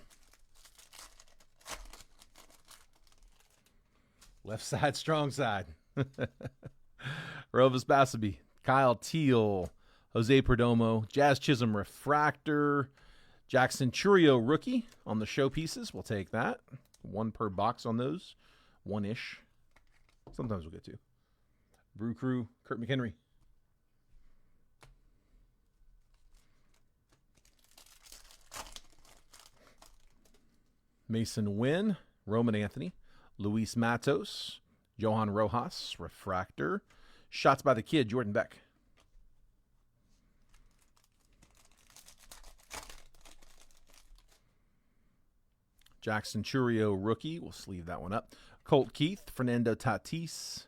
[SPEAKER 1] Left side, strong side. Rovis Basabe, Kyle Teal, Jose Perdomo, Jazz Chisholm Refractor, Jackson Churio rookie on the showpieces. We'll take that. 1 per box on those. 1-ish. Sometimes we'll get 2. Brew Crew, Kurt McHenry. Mason Wynn, Roman Anthony, Luis Matos, Johan Rojas, Refractor. Shots by the Kid, Jordan Beck. Jackson Churio rookie. We'll sleeve that one up. Colt Keith, Fernando Tatis,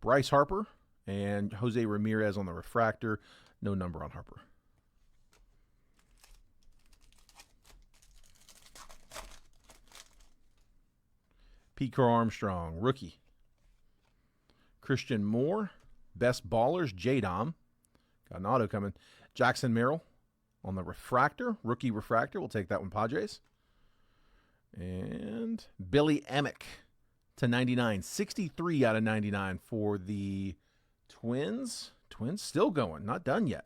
[SPEAKER 1] Bryce Harper, and Jose Ramirez on the Refractor. No number on Harper. Pete Crow Armstrong, rookie. Christian Moore, Best Ballers, J-Dom. Got an auto coming. Jackson Merrill on the refractor. Rookie refractor. We'll take that one, Padres. And Billy Emick to 99. 63 out of 99 for the Twins. Twins still going. Not done yet.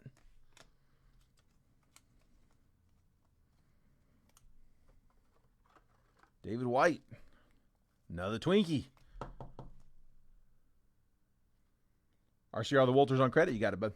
[SPEAKER 1] David White. Another Twinkie. RCR the Walters on credit. You got it, bud.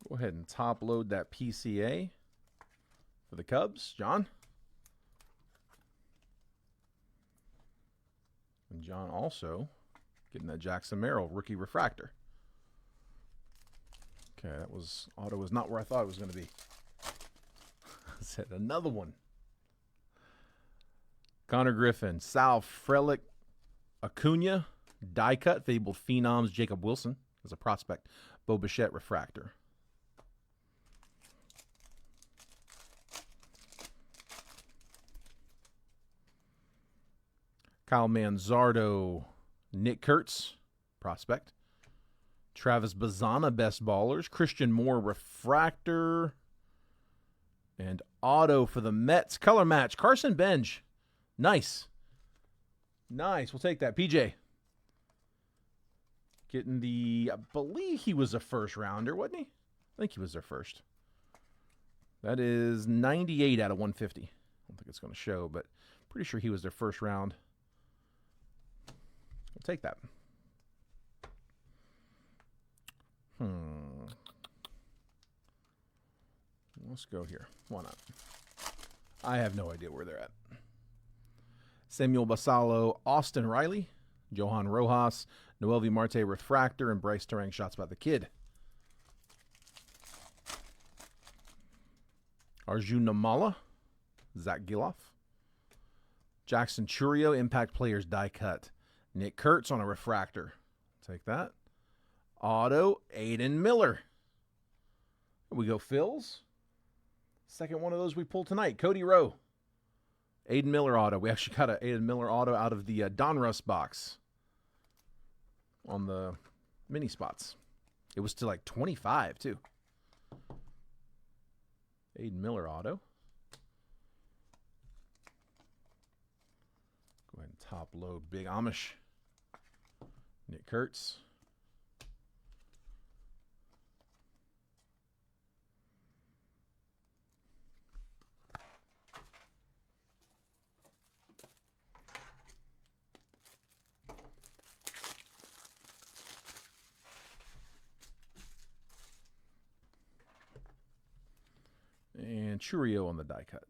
[SPEAKER 1] Go ahead and top load that PCA for the Cubs. John. And John also getting that Jackson Merrill rookie refractor. Okay, that was auto was not where I thought it was going to be. Said another one. Connor Griffin, Sal Frelick, Acuna, die cut, fabled phenoms, Jacob Wilson as a prospect, Bo Bichette refractor. Kyle Manzardo, Nick Kurtz, prospect. Travis Bazzana, best ballers. Christian Moore, refractor. And auto for the Mets. Color match. Carson Benj. Nice. Nice. We'll take that. PJ. Getting the, I believe he was a first rounder, wasn't he? I think he was their first. That is 98 out of 150. I don't think it's going to show, but pretty sure he was their first round. We'll take that. Let's go here. Why not? I have no idea where they're at. Samuel Basallo, Austin Riley, Johan Rojas, Noelvi Marte refractor, and Bryce Terang shots by the kid. Arjun Namala, Zach Giloff. Jackson Churio, impact players die cut. Nick Kurtz on a refractor. Take that. Auto, Aiden Miller. Here we go, Phils. Second one of those we pulled tonight. Cody Rowe. Aiden Miller auto. We actually got an Aiden Miller auto out of the Donruss box on the mini spots. It was to like 25, too. Aiden Miller auto. Go ahead and top load Big Amish. Nick Kurtz. And Churio on the die cut.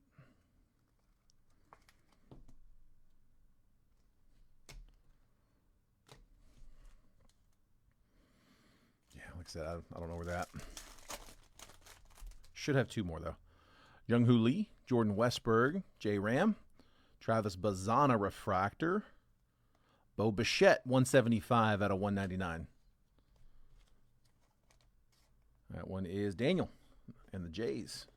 [SPEAKER 1] Yeah, like I said, I don't know where they're at. Should have two more, though. Young-Hoo Lee, Jordan Westberg, J. Ram, Travis Bazzana refractor, Bo Bichette, 175 out of 199. That one is Daniel and the Jays.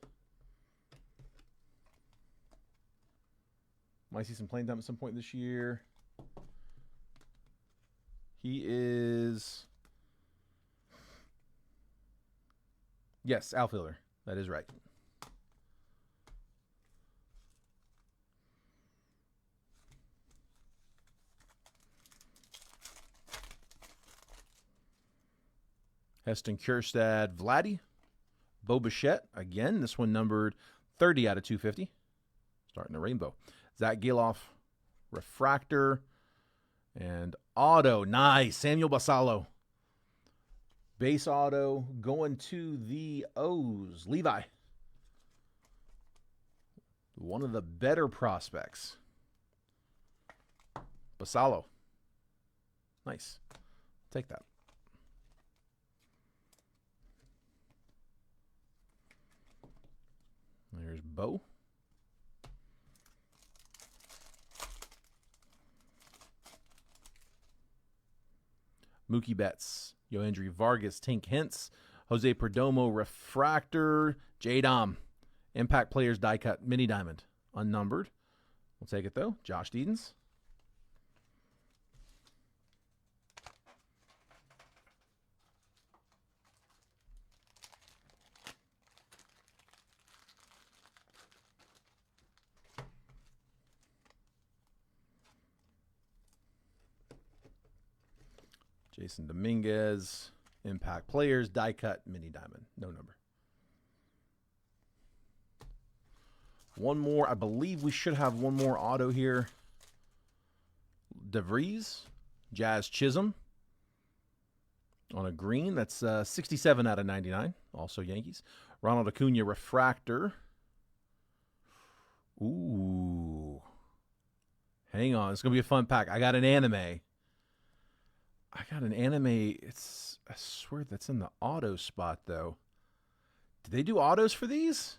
[SPEAKER 1] Might see some playing time at some point this year. He is... Yes, outfielder. That is right. Heston Kjerstad, Vladdy. Bo Bichette, again. This one numbered 30 out of 250. Starting the rainbow. Zach Giloff, refractor. And auto. Nice. Samuel Basallo. Base auto going to the O's. Levi. One of the better prospects. Basallo. Nice. Take that. There's Bo. Mookie Betts, Yoendry Vargas, Tink Hintz, Jose Perdomo, Refractor, J-Dom, Impact Players Die Cut, Mini Diamond, unnumbered. We'll take it though. Josh Deedens. Jason Dominguez, Impact Players, Die Cut, Mini Diamond, no number. One more. I believe we should have one more auto here. DeVries, Jazz Chisholm on a green. That's 67 out of 99. Also Yankees. Ronald Acuna Refractor. Ooh. Hang on. It's going to be a fun pack. I got an anime. It's, I swear that's in the auto spot, though. Did they do autos for these?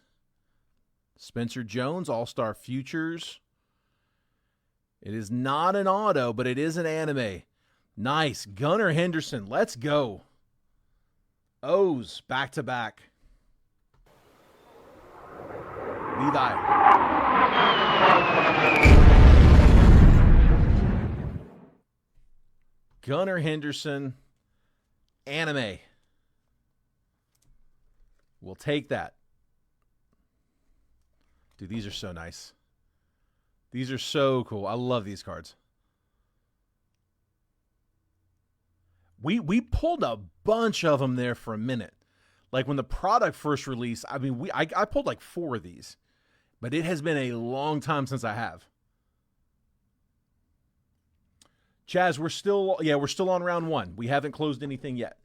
[SPEAKER 1] Spencer Jones, All-Star Futures. It is not an auto, but it is an anime. Nice. Gunnar Henderson. Let's go. O's back-to-back. Levi. Gunnar Henderson, anime. We'll take that. Dude, these are so nice. These are so cool. I love these cards. We pulled a bunch of them there for a minute. Like when the product first released, I mean, I pulled like 4 of these. But it has been a long time since I have. Chaz, we're still on round 1. We haven't closed anything yet.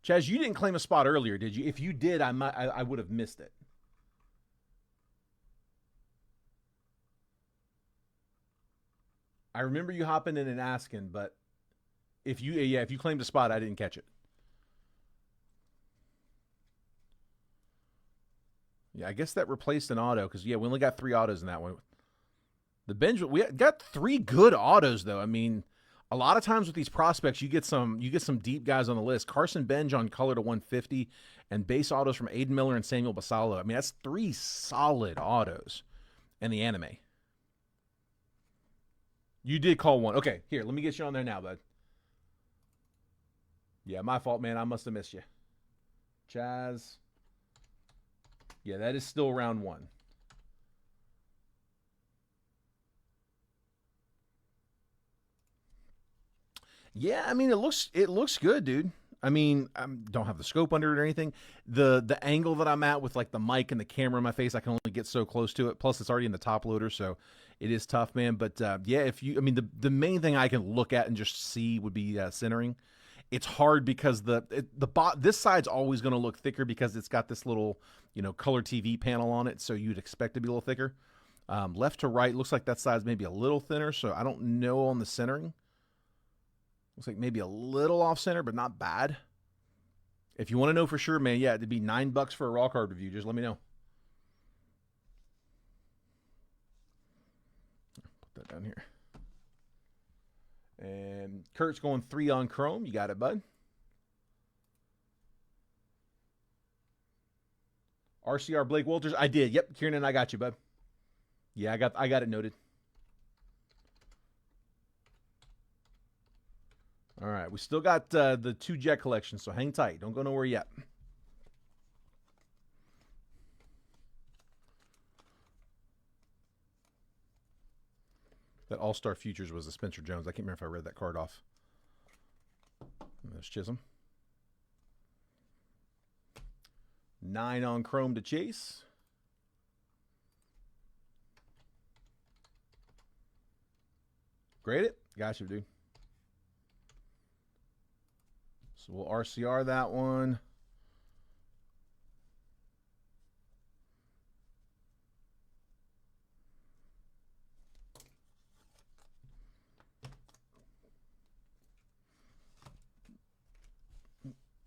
[SPEAKER 1] Chaz, you didn't claim a spot earlier, did you? If you did, I would have missed it. I remember you hopping in and asking, but if you claimed a spot, I didn't catch it. Yeah, I guess that replaced an auto because we only got 3 autos in that one. The Benj, we got 3 good autos though. I mean, a lot of times with these prospects, you get some deep guys on the list. Carson Benj on color to 150, and base autos from Aiden Miller and Samuel Basallo. I mean, that's 3 solid autos, and the anime. You did call one. Okay, here, let me get you on there now, bud. Yeah, my fault, man. I must have missed you. Chaz. Yeah, that is still round 1. Yeah, I mean, it looks good, dude. I mean, I don't have the scope under it or anything. The angle that I'm at with like the mic and the camera in my face, I can only get so close to it. Plus, it's already in the top loader, so it is tough, man. But yeah, the main thing I can look at and just see would be centering. It's hard because this side's always going to look thicker because it's got this little color TV panel on it, so you'd expect it to be a little thicker. Left to right looks like that side's maybe a little thinner, so I don't know on the centering. Looks like maybe a little off center, but not bad. If you want to know for sure, man, yeah, it'd be $9 for a raw card review. Just let me know. Put that down here. And Kurt's going 3 on Chrome. You got it, bud. RCR Blake Walters. I did. Yep, Kieran, I got you, bud. Yeah, I got it noted. All right, we still got the 2 jet collections, so hang tight. Don't go nowhere yet. That All-Star Futures was a Spencer Jones. I can't remember if I read that card off. And there's Chisholm. 9 on Chrome to Chase. Grade it? Gotcha, dude. So we'll RCR that one.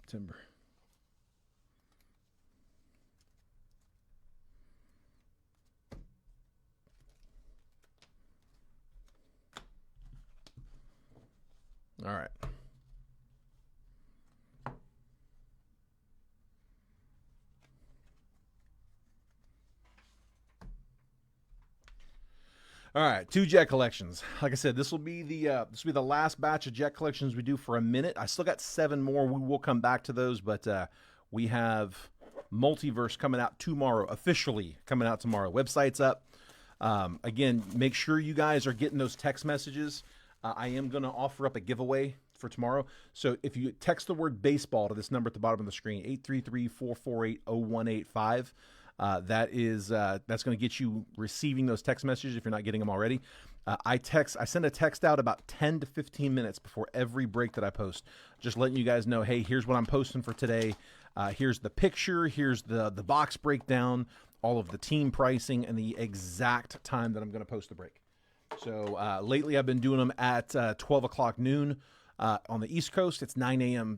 [SPEAKER 1] Timber. All right, 2 jet collections. Like I said, this will be the last batch of jet collections we do for a minute. I still got 7 more. We will come back to those, but we have Multiverse coming out tomorrow, officially coming out tomorrow. Website's up. Again, make sure you guys are getting those text messages. I am going to offer up a giveaway for tomorrow. So if you text the word baseball to this number at the bottom of the screen, 833-448-0185, that's going to get you receiving those text messages if you're not getting them already. I send a text out about 10 to 15 minutes before every break that I post, just letting you guys know, hey, here's what I'm posting for today. Here's the picture. Here's the box breakdown, all of the team pricing, and the exact time that I'm going to post the break. So lately I've been doing them at 12 o'clock noon on the East Coast. It's 9 a.m.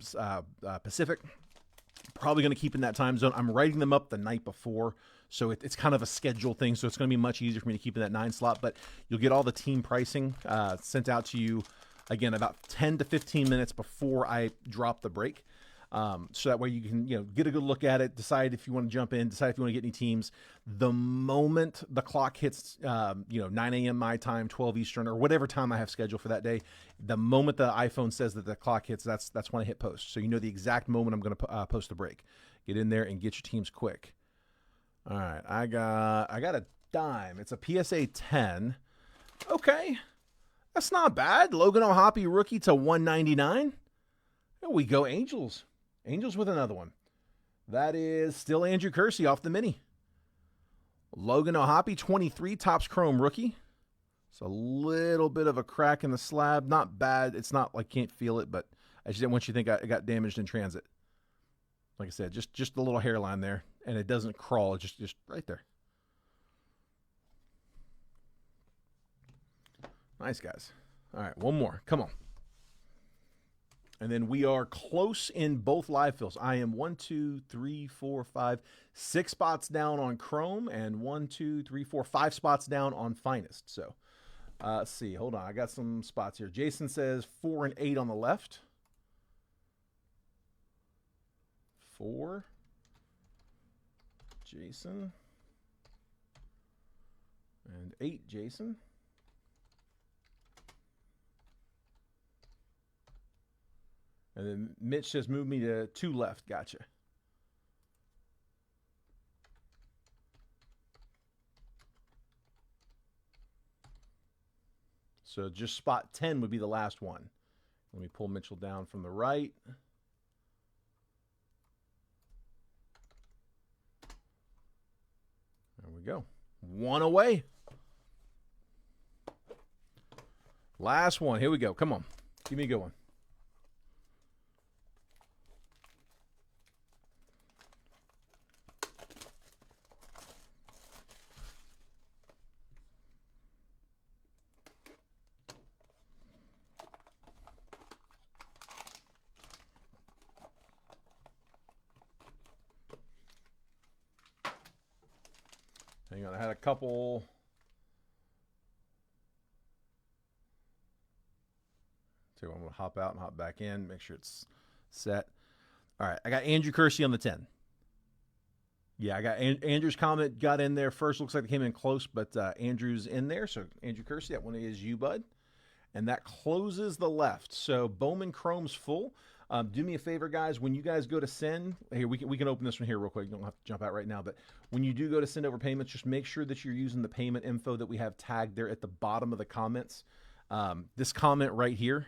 [SPEAKER 1] Pacific. Probably going to keep in that time zone. I'm writing them up the night before, so it's kind of a schedule thing, so it's going to be much easier for me to keep in that 9 slot, but you'll get all the team pricing sent out to you, again, about 10 to 15 minutes before I drop the break. So that way you can, get a good look at it, decide if you want to jump in, decide if you want to get any teams. The moment the clock hits, 9 a.m. my time, 12 Eastern, or whatever time I have scheduled for that day, the moment the iPhone says that the clock hits, that's when I hit post. So you know the exact moment I'm going to post the break. Get in there and get your teams quick. All right, I got a dime. It's a PSA 10. Okay, that's not bad. Logan O'Hoppe rookie to 199. There we go, Angels. Angels with another one. That is still Andrew Kersey off the mini. Logan O'Hoppe, 23, Topps Chrome rookie. It's a little bit of a crack in the slab. Not bad. It's not like can't feel it, but I just didn't want you to think it got damaged in transit. Like I said, just a little hairline there, and it doesn't crawl. It's just right there. Nice, guys. All right, one more. Come on. And then we are close in both live fills. I am 1, 2, 3, 4, 5, 6 spots down on Chrome, and 1, 2, 3, 4, 5 spots down on Finest. So let's see. Hold on. I got some spots here. Jason says 4 and 8 on the left. 4. Jason. And 8, Jason. And then Mitch says, move me to 2 left. Gotcha. So just spot 10 would be the last one. Let me pull Mitchell down from the right. There we go. 1 away. Last one. Here we go. Come on. Give me a good one. Hang on, I had a couple. So I'm going to hop out and hop back in, make sure it's set. All right, I got Andrew Kersey on the 10. Yeah, I got Andrew's comment got in there first. Looks like they came in close, but Andrew's in there. So Andrew Kersey, that one is you, bud. And that closes the left. So Bowman Chrome's full. Do me a favor, guys. When you guys go to send, here, we can open this one here real quick. You don't have to jump out right now. But when you do go to send over payments, just make sure that you're using the payment info that we have tagged there at the bottom of the comments. This comment right here,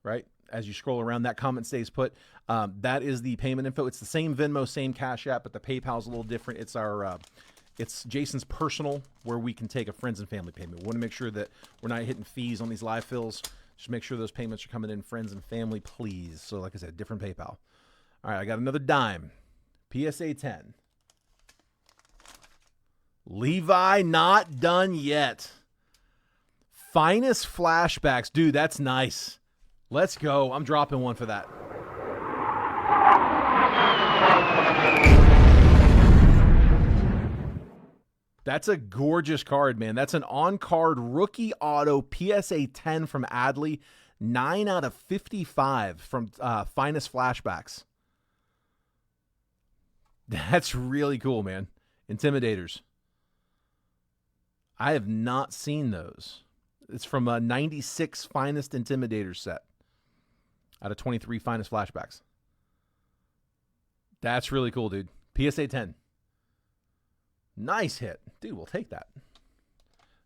[SPEAKER 1] right? As you scroll around, that comment stays put. That is the payment info. It's the same Venmo, same Cash App, but the PayPal's a little different. It's our... It's Jason's personal, where we can take a friends and family payment. We want to make sure that we're not hitting fees on these live fills. Just make sure those payments are coming in friends and family, please. So like I said, different PayPal. All right, I got another dime. PSA 10. Levi not done yet. Finest flashbacks. Dude, that's nice. Let's go. I'm dropping one for that. That's a gorgeous card, man. That's an on-card rookie auto PSA 10 from Adley. 9 out of 55 from Finest Flashbacks. That's really cool, man. Intimidators. I have not seen those. It's from a 96 Finest Intimidator set out of 23 Finest Flashbacks. That's really cool, dude. PSA 10. Nice hit. Dude, we'll take that.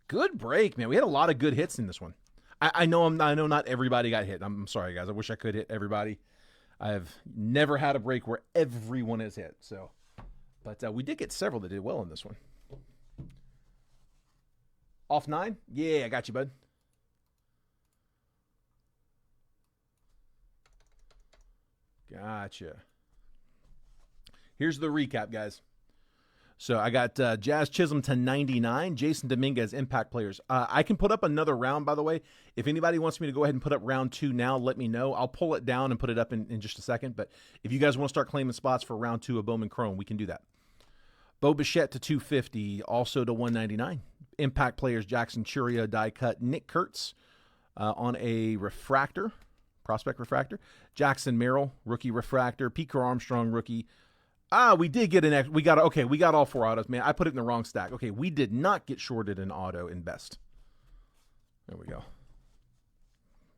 [SPEAKER 1] Good break, man. We had a lot of good hits in this one. I know not everybody got hit. I'm sorry, guys. I wish I could hit everybody. I've never had a break where everyone is hit. So, but we did get several that did well in this one. Off 9? Yeah, I got you, bud. Gotcha. Here's the recap, guys. So I got Jazz Chisholm to 99, Jason Dominguez, Impact Players. I can put up another round, by the way. If anybody wants me to go ahead and put up round 2 now, let me know. I'll pull it down and put it up in just a second. But if you guys want to start claiming spots for round 2 of Bowman Chrome, we can do that. Bo Bichette to 250, also to 199. Impact Players, Jackson Churio, die cut. Nick Kurtz on a refractor, prospect refractor. Jackson Merrill, rookie refractor. Peter Armstrong, rookie. We did get we got all 4 autos, man. I put it in the wrong stack. Okay, we did not get shorted an auto in best. There we go.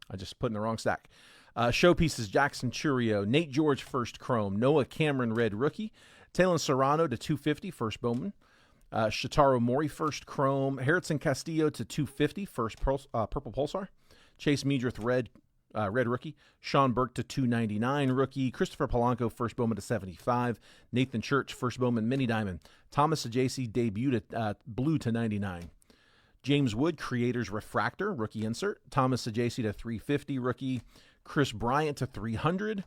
[SPEAKER 1] I just put in the wrong stack. Showpieces, Jackson Churio, Nate George, first chrome, Noah Cameron, red rookie, Talon Serrano to 250, first Bowman, Shotaro Mori, first chrome, Harrison Castillo to 250, first purple Pulsar, Chase Meadrith, red rookie. Sean Burke to 299 rookie. Christopher Polanco, first Bowman to 75. Nathan Church, first Bowman mini diamond. Thomas Ajayci, debut to blue to 99. James Wood, creators refractor, rookie insert. Thomas Ajayci to 350 rookie. Chris Bryant to 300.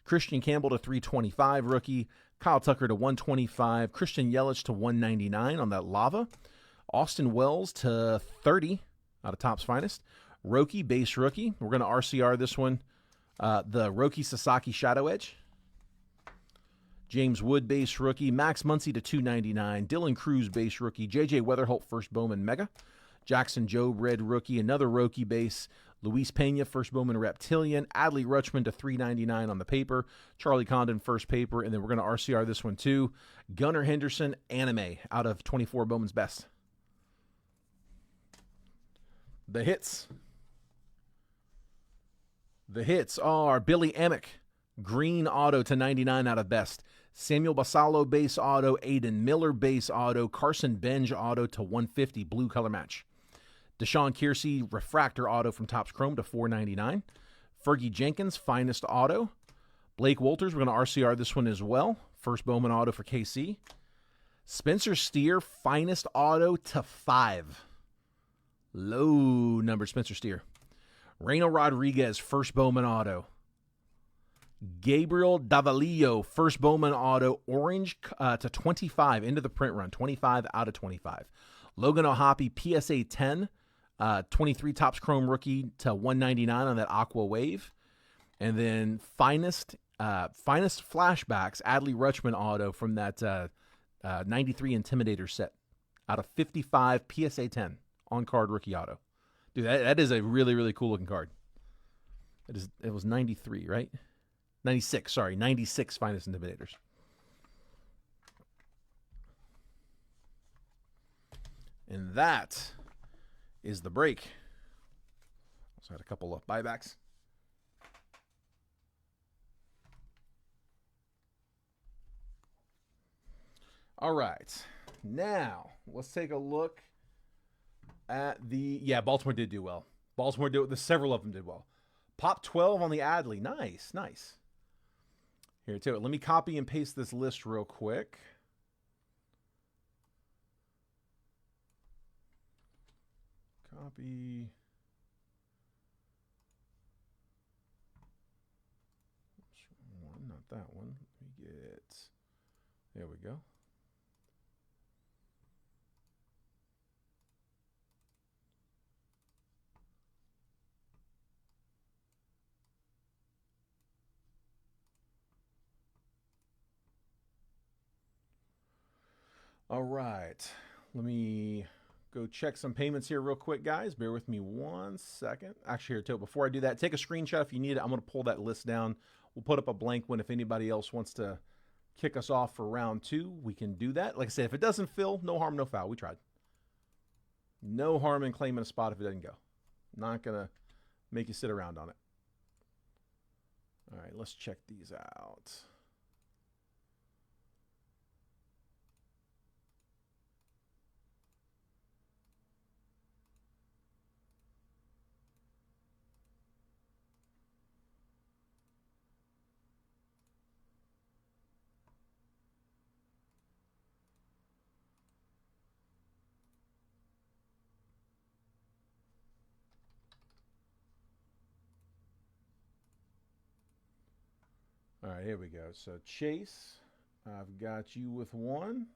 [SPEAKER 1] Christian Campbell to 325 rookie. Kyle Tucker to 125. Christian Yelich to 199 on that lava. Austin Wells to 30 out of Topps Finest. Roki, base rookie. We're going to RCR this one. The Roki Sasaki Shadow Edge. James Wood, base rookie. Max Muncy to 299. Dylan Cruz, base rookie. J.J. Weatherholt, first Bowman mega. Jackson Jobe, red rookie. Another Roki base. Luis Pena, first Bowman reptilian. Adley Rutschman to 399 on the paper. Charlie Condon, first paper. And then we're going to RCR this one too. Gunnar Henderson, anime out of 24 Bowman's best. The hits. The hits are Billy Amick, green auto to 99 out of best. Samuel Basallo, base auto. Aiden Miller, base auto. Carson Benj, auto to 150, blue color match. Deshaun Kiersey, refractor auto from Topps Chrome to 499. Fergie Jenkins, finest auto. Blake Wolters, we're going to RCR this one as well. First Bowman auto for KC. Spencer Steer, finest auto to 5. Low number Spencer Steer. Reno Rodriguez, first Bowman auto. Gabriel Davalillo, first Bowman auto, orange to 25, into the print run, 25 out of 25. Logan O'Hoppe, PSA 10, 23 Topps Chrome rookie to 199 on that Aqua Wave. And then finest flashbacks, Adley Rutschman auto from that 93 Intimidator set out of 55 PSA 10 on-card rookie auto. Dude, that is a really, really cool looking card. It was 93, right? 96, sorry. 96 Finest Intimidators. And that is the break. Also had a couple of buybacks. All right. Now, let's take a look at Baltimore did do well. Several of them did well. Pop 12 on the Adley. Nice, nice. Here, too. Let me copy and paste this list real quick. Copy. One, not that one. Let me get. There we go. All right, let me go check some payments here real quick, guys. Bear with me 1 second. Actually, here, too, before I do that, take a screenshot if you need it. I'm going to pull that list down. We'll put up a blank one if anybody else wants to kick us off for round 2. We can do that. Like I said, if it doesn't fill, no harm, no foul. We tried. No harm in claiming a spot if it doesn't go. Not going to make you sit around on it. All right, let's check these out. All right, here we go. So Chase, I've got you with 1.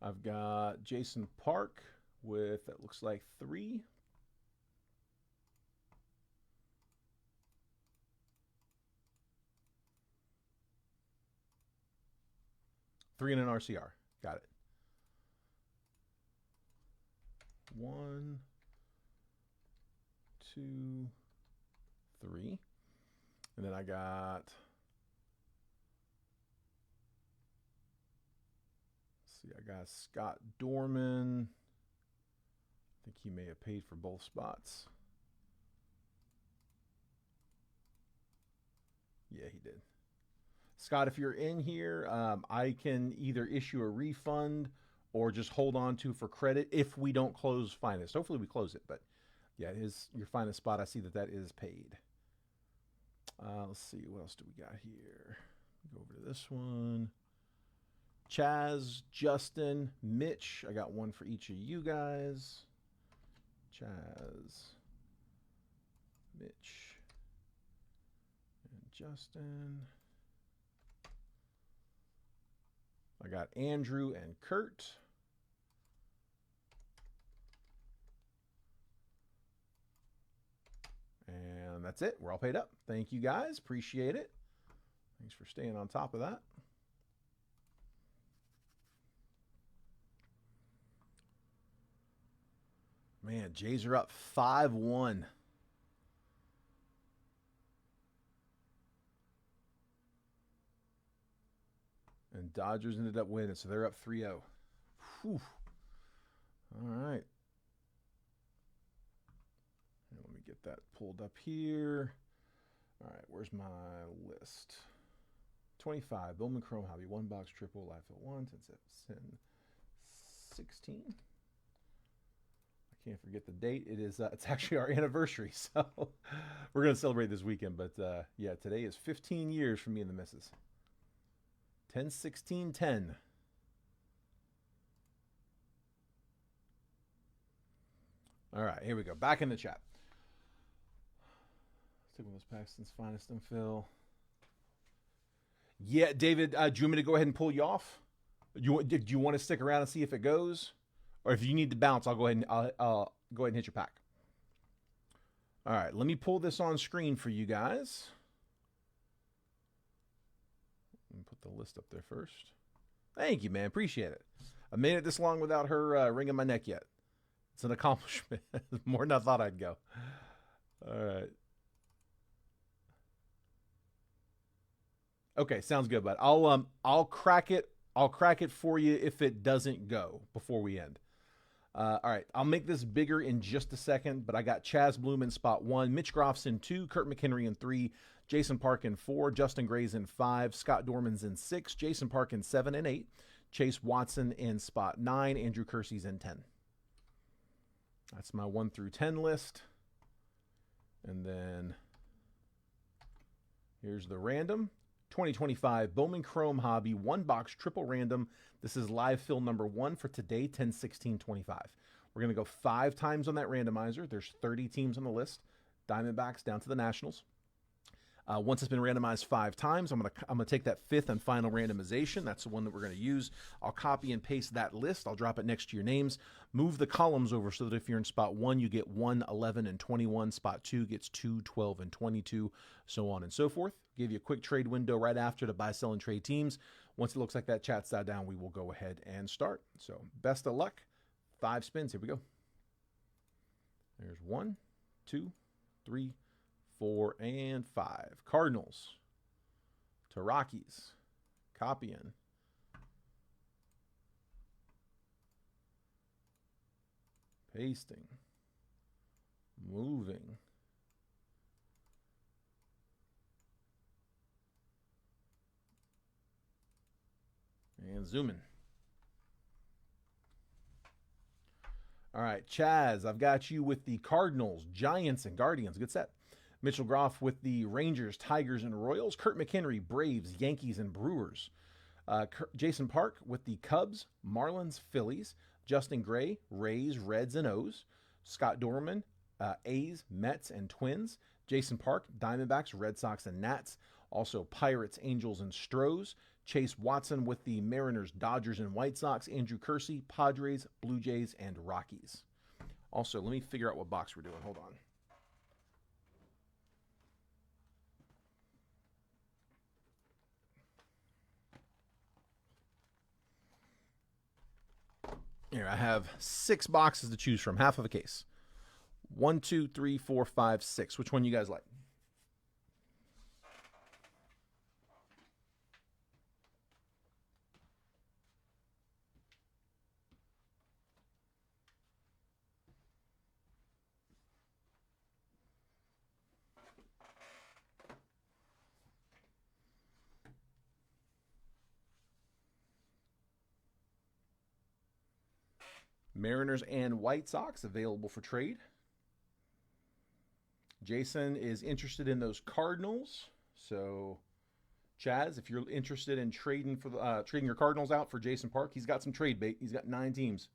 [SPEAKER 1] I've got Jason Park with, that looks like 3. Three and an RCR. Got it. 1, 2, 3. And then I got, let's see, I got Scott Dorman. I think he may have paid for both spots. Yeah, he did. Scott, if you're in here, I can either issue a refund or just hold on to for credit if we don't close finest. Hopefully we close it, but yeah, your finest spot. I see that is paid. Let's see, what else do we got here? Go over to this one. Chaz, Justin, Mitch. I got 1 for each of you guys. Chaz, Mitch, and Justin. I got Andrew and Kurt. And that's it. We're all paid up. Thank you guys. Appreciate it. Thanks for staying on top of that. Man, Jays are up 5-1. And Dodgers ended up winning, so they're up 3-0. Whew. All right. Let me get that pulled up here. All right, where's my list? 25, Bowman Chrome Hobby, 1 box triple, life at 1, 10, 16. I can't forget the date. It's actually our anniversary, so we're going to celebrate this weekend. But yeah, today is 15 years for me and the missus. 10, 16, 10. All right, here we go. Back in the chat. Let's take one of those Paxton's finest and fill. Yeah, David, do you want me to go ahead and pull you off? Do you want to stick around and see if it goes? Or if you need to bounce, I'll go ahead and I'll go ahead and hit your pack. All right, let me pull this on screen for you guys. Let me put the list up there first. Thank you, man. Appreciate it. I made it this long without her wringing my neck yet. It's an accomplishment. More than I thought I'd go. All right. Okay, sounds good, bud. I'll crack it. I'll crack it for you if it doesn't go before we end. All right, I'll make this bigger in just a second, but I got Chaz Bloom in spot 1, Mitch Groff's in 2, Kurt McHenry in 3, Jason Park in 4, Justin Gray's in 5, Scott Dorman's in 6, Jason Park in 7 and 8, Chase Watson in spot 9, Andrew Kersey's in 10. That's my 1 through 10 list. And then here's the random. 2025 Bowman Chrome Hobby 1 box triple random. This is live fill number 1 for today, 10/16/25. We're going to go 5 times on that randomizer. There's 30 teams on the list. Diamondbacks down to the Nationals. Once it's been randomized 5 times, I'm gonna take that 5th and final randomization. That's the one that we're going to use. I'll copy and paste that list. I'll drop it next to your names. Move the columns over so that if you're in spot 1, you get 1, 11, and 21. Spot 2 gets 2, 12, and 22, so on and so forth. Give you a quick trade window right after to buy, sell, and trade teams. Once it looks like that chat's died down, we will go ahead and start. So best of luck. 5 spins. Here we go. There's 1, 2, 3, 4, and 5. Cardinals to Rockies. Copying. Pasting. Moving. And zooming. All right, Chaz, I've got you with the Cardinals, Giants, and Guardians. Good set. Mitchell Groff with the Rangers, Tigers, and Royals. Kurt McHenry, Braves, Yankees, and Brewers. Jason Park with the Cubs, Marlins, Phillies. Justin Gray, Rays, Reds, and O's. Scott Dorman, A's, Mets, and Twins. Jason Park, Diamondbacks, Red Sox, and Nats. Also Pirates, Angels, and Stros. Chase Watson with the Mariners, Dodgers, and White Sox. Andrew Kersey, Padres, Blue Jays, and Rockies. Also, let me figure out what box we're doing. Hold on. Here, I have 6 boxes to choose from, half of a case. 1, 2, 3, 4, 5, 6. Which one you guys like? Mariners and White Sox available for trade. Jason is interested in those Cardinals. So, Chaz, if you're interested in trading for trading your Cardinals out for Jason Park, he's got some trade bait. He's got 9 teams.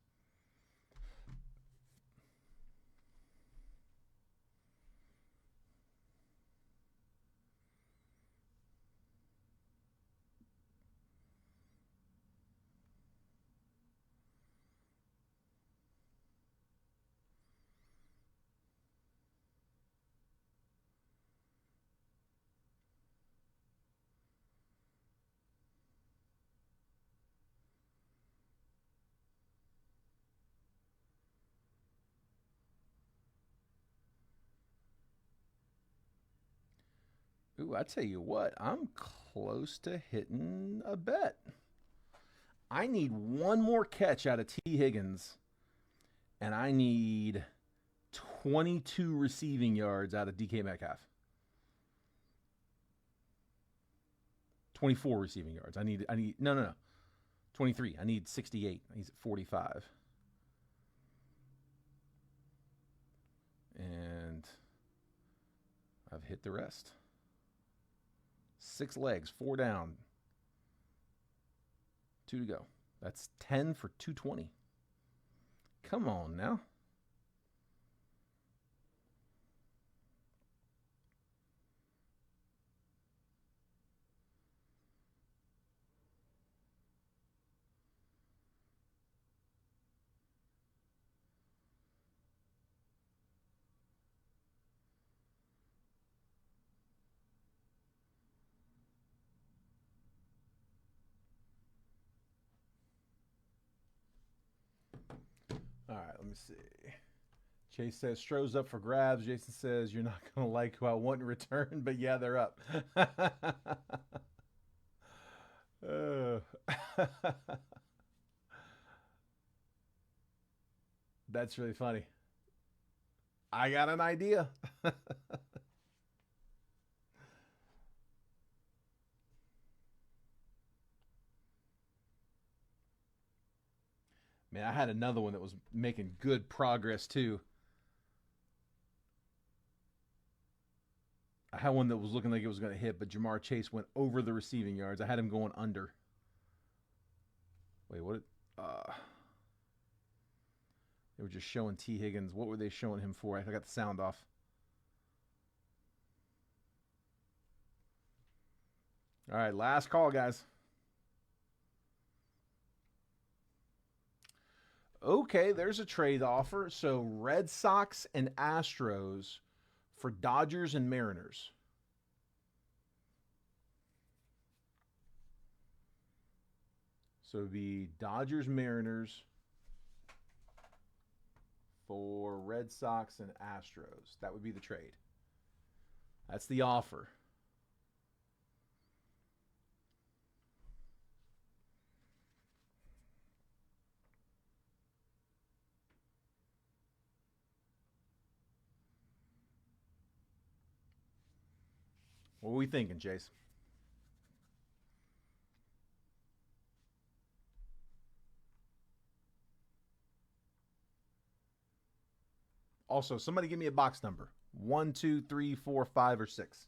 [SPEAKER 1] Ooh, I tell you what, I'm close to hitting a bet. I need one more catch out of T. Higgins, and I need 22 receiving yards out of DK Metcalf. 24 receiving yards. I need no. 23. I need 68. He's at 45. And I've hit the rest. 6 legs, 4 down. 2 to go. That's 10 for 220. Come on now. All right, let me see. Chase says Stroh's up for grabs. Jason says you're not going to like who I want in return, but yeah, they're up. That's really funny. I got an idea. Man, I had another one that was making good progress too. I had one that was looking like it was going to hit, but Jamar Chase went over the receiving yards. I had him going under. Wait, what? They were just showing T. Higgins. What were they showing him for? I got the sound off. All right, last call, guys. Okay, there's a trade offer. So Red Sox and Astros for Dodgers and Mariners. So it'd be Dodgers, Mariners for Red Sox and Astros. That would be the trade. That's the offer. What are we thinking, Chase? Also, somebody give me a box number. 1, 2, 3, 4, 5, or 6.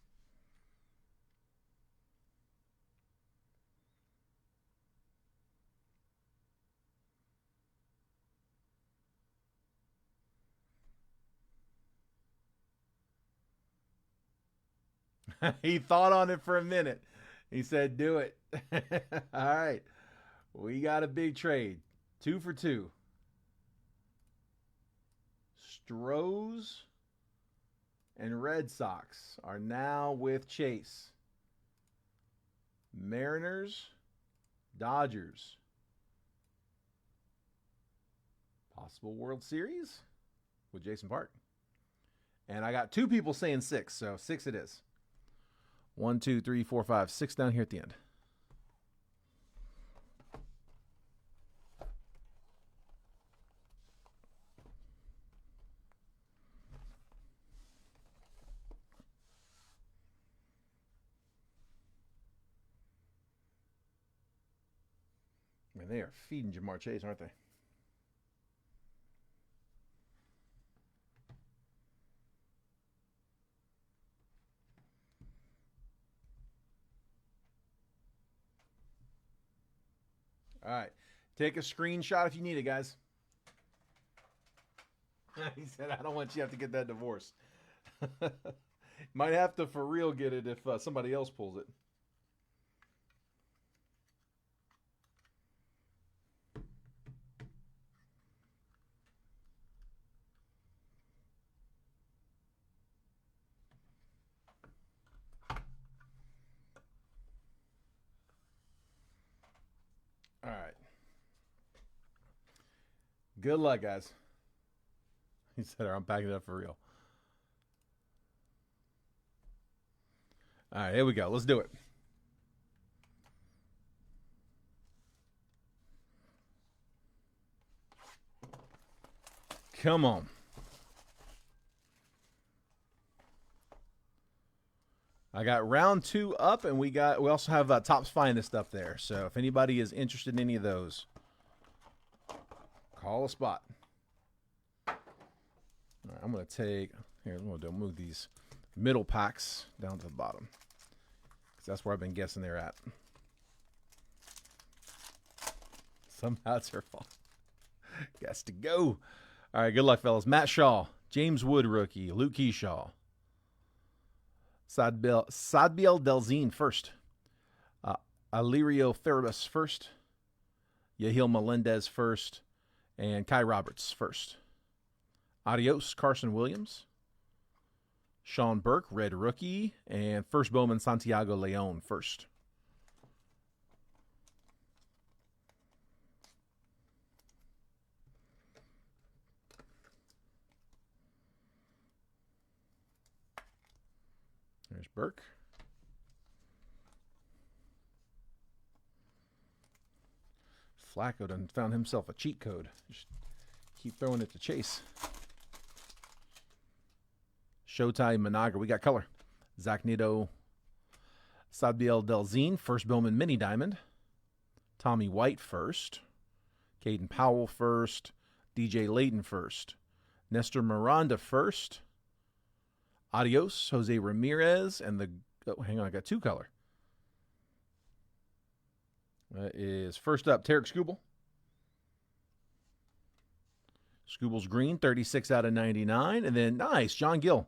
[SPEAKER 1] He thought on it for a minute. He said, do it. All right. We got a big trade. 2 for 2. Stros and Red Sox are now with Chase. Mariners, Dodgers. Possible World Series with Jason Park. And I got 2 people saying 6, so 6 it is. 1, 2, 3, 4, 5, 6 down here at the end. Man, they are feeding Jamar Chase, aren't they? All right. Take a screenshot if you need it, guys. He said, I don't want you to have to get that divorce. Might have to for real get it if somebody else pulls it. All right. Good luck, guys. He said, I'm packing it up for real. All right, here we go. Let's do it. Come on. I got round 2 up, and we also have Topps Finest up there. So if anybody is interested in any of those, call a spot. All right, I'm going to take here. I'm going to move these middle packs down to the bottom because that's where I've been guessing they're at. Somehow it's her fault. Got to go. All right, good luck, fellas. Matt Shaw, James Wood rookie, Luke Keyshaw. Sadbiel Delzine first. Alirio Ferris first. Yahil Melendez first. And Kai Roberts first. Adios, Carson Williams. Sean Burke, red rookie. And first Bowman, Santiago Leon first. There's Burke. Flacco done found himself a cheat code. Just keep throwing it to Chase. Showtime Managa. We got color. Zach Nito. Sadbiel Delzine. First Bowman Mini Diamond. Tommy White first. Caden Powell first. DJ Layton first. Nestor Miranda first. Adios, Jose Ramirez, and the... Oh, hang on, I got 2 color. That is first up, Tarek Skubal. Skubal's green, 36 out of 99. And then, nice, John Gill.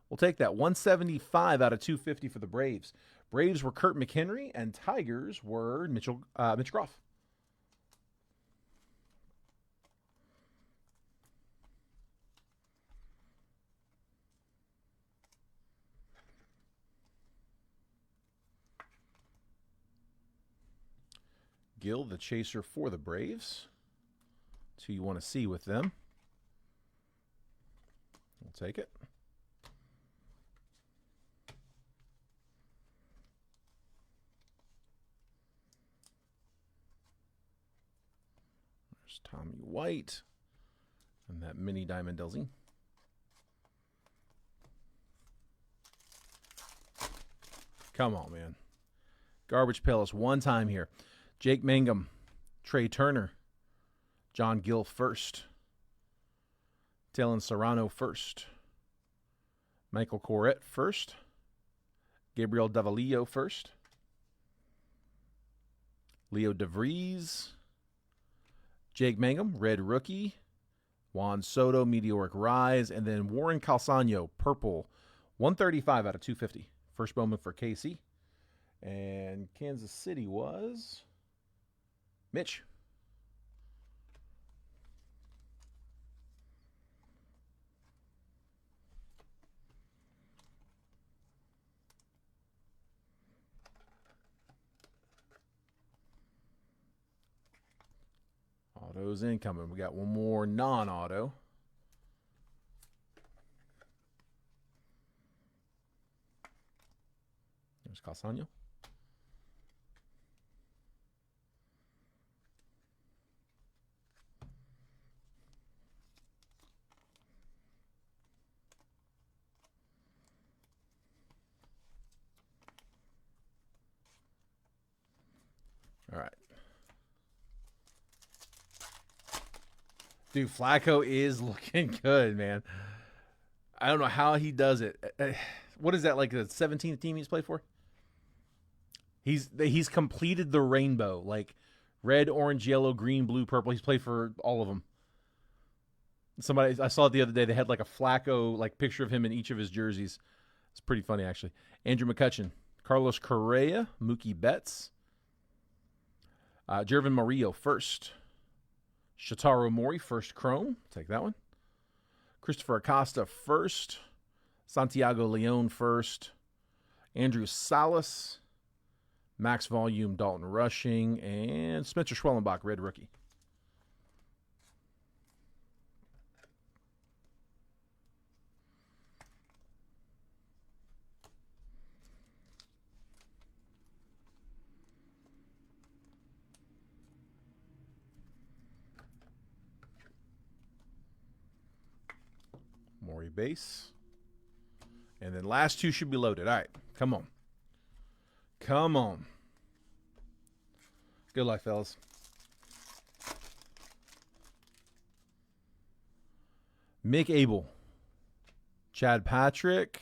[SPEAKER 1] We'll take that. 175 out of 250 for the Braves. Braves were Kurt McHenry, and Tigers were Mitch Groff. Gill, the chaser for the Braves. That's who you want to see with them. We'll take it. Tommy White. And that mini Diamond Delzine. Come on, man. Garbage Pail us one time here. Jake Mangum, Trey Turner, John Gill first. Talon Serrano first. Michael Corrett first. Gabriel Davalillo first. Leo DeVries. Jake Mangum, red rookie. Juan Soto, meteoric rise. And then Warren Calzano, purple, 135 out of 250. First Bowman for KC. And Kansas City was Mitch. Autos incoming. We got one more non-auto. There's Calzano. All right. Dude, Flacco is looking good, man. I don't know how he does it. What is that, like the 17th team he's played for? He's completed the rainbow, like red, orange, yellow, green, blue, purple. He's played for all of them. Somebody, I saw it the other day. They had like a Flacco like picture of him in each of his jerseys. It's pretty funny, actually. Andrew McCutcheon, Carlos Correa, Mookie Betts, Jervin Murillo first. Shotaro Mori, first chrome. Take that one. Christopher Acosta, first. Santiago Leon, first. Andrew Salas. Max Volume, Dalton Rushing. And Spencer Schwellenbach, red rookie. Maury base. And then last two should be loaded. All right, come on. Come on. Good luck, fellas. Mick Abel. Chad Patrick.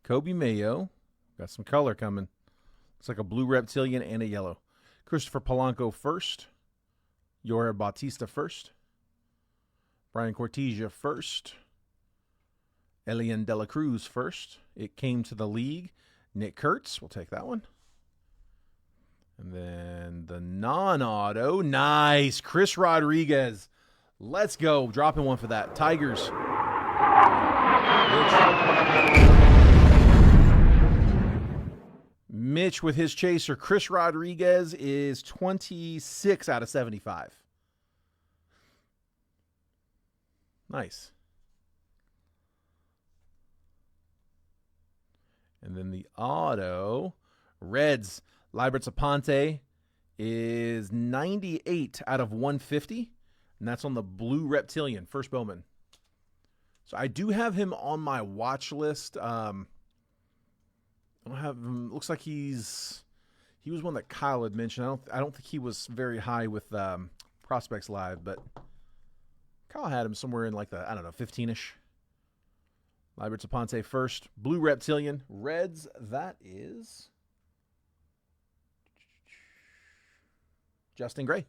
[SPEAKER 1] Kobe Mayo. Got some color coming. Looks like a blue reptilian and a yellow. Christopher Polanco first. Yoher Bautista first. Brian Cortesia first. Elian De La Cruz first. It came to the league. Nick Kurtz. We'll take that one. And then the non-auto. Nice. Chris Rodriguez. Let's go. Dropping one for that. Tigers. Mitch with his chaser. Chris Rodriguez is 26 out of 75. Nice. And then the auto, Reds, Liberts Aponte is 98 out of 150. And that's on the blue reptilian, first Bowman. So I do have him on my watch list. I don't have him. Looks like he was one that Kyle had mentioned. I don't think he was very high with Prospects Live, but Kyle had him somewhere in like the, 15-ish. Liberts Aponte first. Blue reptilian. Reds, that is Justin Gray.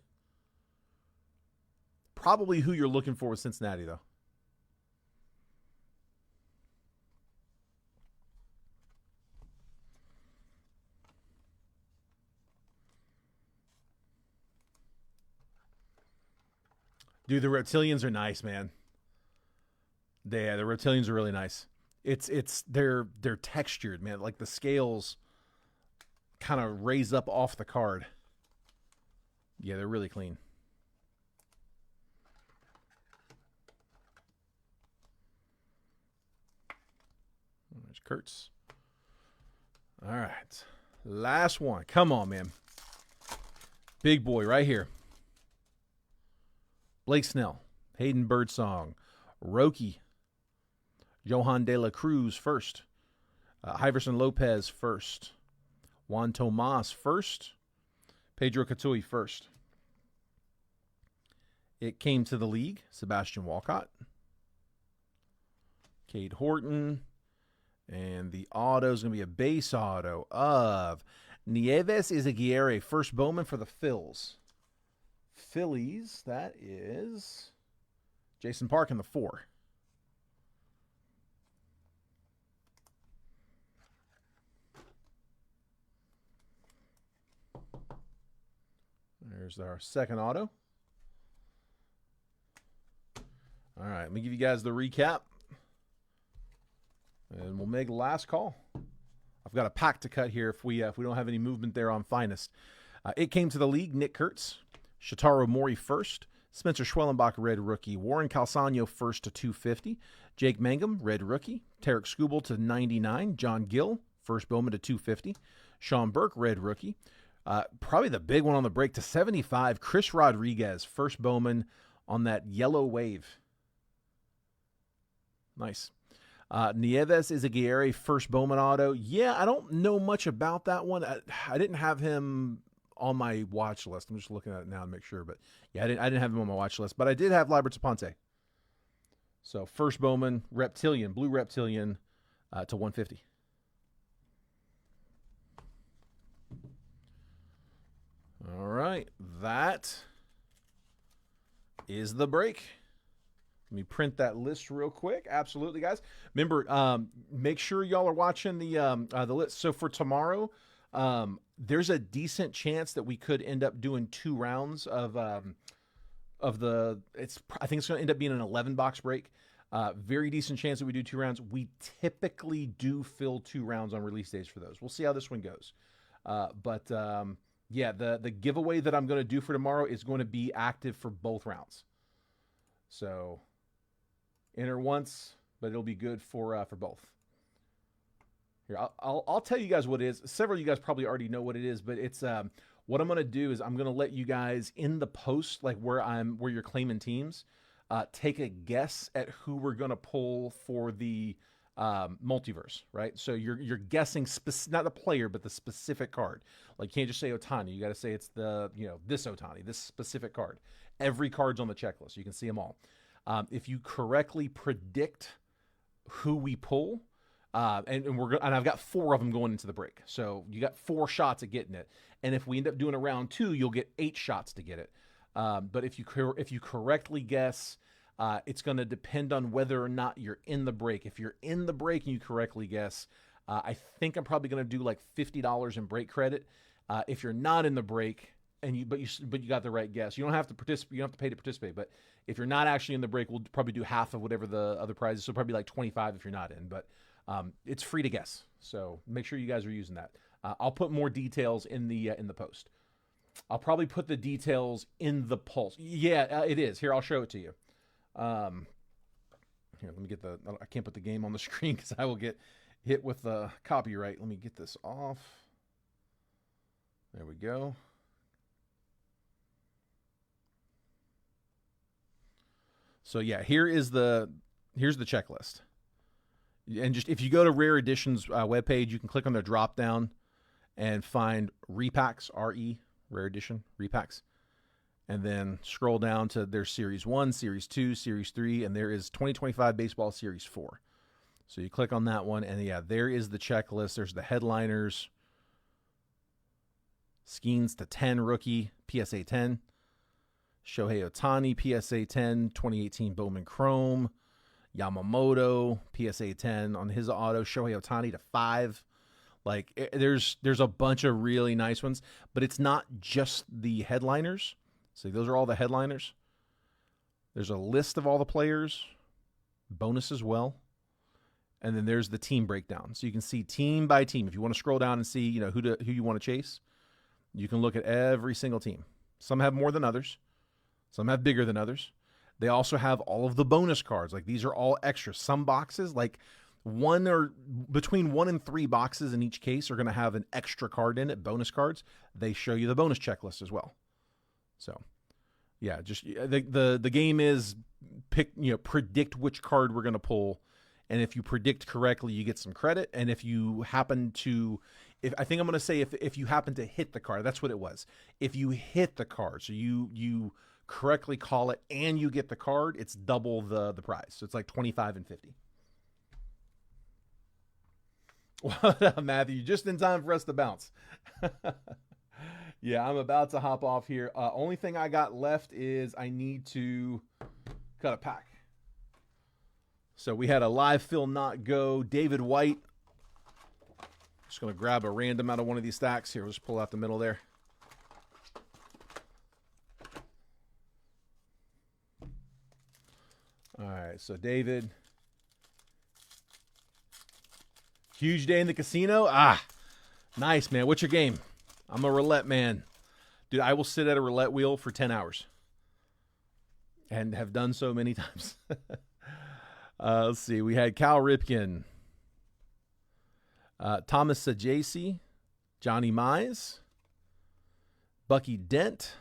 [SPEAKER 1] Probably who you're looking for with Cincinnati, though. Dude, the reptilians are nice, man. Yeah, the reptilians are really nice. They're textured, man. Like the scales kind of raise up off the card. Yeah, they're really clean. There's Kurtz. All right. Last one. Come on, man. Big boy right here. Blake Snell, Hayden Birdsong, Roki, Johan De La Cruz first, Iverson Lopez first, Juan Tomas first, Pedro Catui first. It came to the league, Sebastian Walcott, Cade Horton, and the auto is going to be a base auto of Nieves Izaguirre, first Bowman for the Phillies, that is Jason Park in the 4. There's our second auto. All right, let me give you guys the recap. And we'll make the last call. I've got a pack to cut here if we don't have any movement there on Finest. It came to the league, Nick Kurtz, Shotaro Mori first, Spencer Schwellenbach, red rookie, Warren Calzano first to 250, Jake Mangum, red rookie, Tarek Skubal to 99, John Gill, first Bowman to 250, Sean Burke, red rookie. Probably the big one on the break to 75, Chris Rodriguez, first Bowman on that yellow wave. Nice. Nieves Izaguirre, first Bowman auto. Yeah, I don't know much about that one. I didn't have him on my watch list. I'm just looking at it now to make sure. But yeah, I didn't have him on my watch list. But I did have Liberty Ponte. So first Bowman, Reptilian, blue Reptilian to 150. All right, that is the break. Let me print that list real quick. Absolutely, guys. Remember, make sure y'all are watching the list. So for tomorrow, there's a decent chance that we could end up doing 2 rounds of the. I think it's going to end up being an 11-box break. Very decent chance that we do 2 rounds. We typically do fill 2 rounds on release days for those. We'll see how this one goes. Yeah, the giveaway that I'm going to do for tomorrow is going to be active for both rounds. So enter once, but it'll be good for both. Here, I'll tell you guys what it is. Several of you guys probably already know what it is, but it's what I'm going to do is I'm going to let you guys in the post, like where you're claiming teams, take a guess at who we're going to pull for the multiverse, right? So you're guessing not the player, but the specific card. Like, you can't just say Ohtani. You got to say it's this Ohtani, this specific card. Every card's on the checklist. You can see them all. If you correctly predict who we pull, and I've got 4 of them going into the break. So you got 4 shots at getting it. And if we end up doing a round 2, you'll get 8 shots to get it. But if you correctly guess, it's going to depend on whether or not you're in the break. If you're in the break and you correctly guess, I think I'm probably going to do like $50 in break credit. If you're not in the break but you got the right guess, you don't have to participate. You don't have to pay to participate. But if you're not actually in the break, we'll probably do half of whatever the other prizes. So probably like 25 if you're not in. But it's free to guess. So make sure you guys are using that. I'll put more details in the post. I'll probably put the details in the pulse. Yeah, it is. Here, I'll show it to you. Here, let me get I can't put the game on the screen because I will get hit with the copyright. Let me get this off. There we go. So yeah, here's the checklist. And just if you go to Rare Editions webpage, you can click on their drop down and find repacks, Rare Edition repacks. And then scroll down to their Series 1, Series 2, Series 3, and there is 2025 Baseball Series 4. So you click on that one, and yeah, there is the checklist. There's the headliners. Skeens to 10 rookie, PSA 10. Shohei Ohtani, PSA 10, 2018 Bowman Chrome. Yamamoto, PSA 10 on his auto. Shohei Ohtani to 5. Like, there's a bunch of really nice ones, but it's not just the headliners. So those are all the headliners. There's a list of all the players, bonus as well. And then there's the team breakdown. So you can see team by team. If you want to scroll down and see, who you want to chase, you can look at every single team. Some have more than others. Some have bigger than others. They also have all of the bonus cards. Like, these are all extra. Some boxes, like between 1 and 3 boxes in each case, are going to have an extra card in it, bonus cards. They show you the bonus checklist as well. So, Yeah, just the game is predict which card we're gonna pull, and if you predict correctly, you get some credit. And if you happen to, I think I'm gonna say if you happen to hit the card, that's what it was. If you hit the card, so you correctly call it and you get the card, it's double the prize. So it's like 25 and 50. What up, Matthew? Just in time for us to bounce. Yeah, I'm about to hop off here. Only thing I got left is I need to cut a pack. So we had a live fill not go. David White. Just going to grab a random out of one of these stacks. Here, we'll just pull out the middle there. All right, so David. Huge day in the casino. Nice, man. What's your game? I'm a roulette man. Dude, I will sit at a roulette wheel for 10 hours. And have done so many times. Let's see. We had Cal Ripken. Thomas Sajasi. Johnny Mize. Bucky Dent.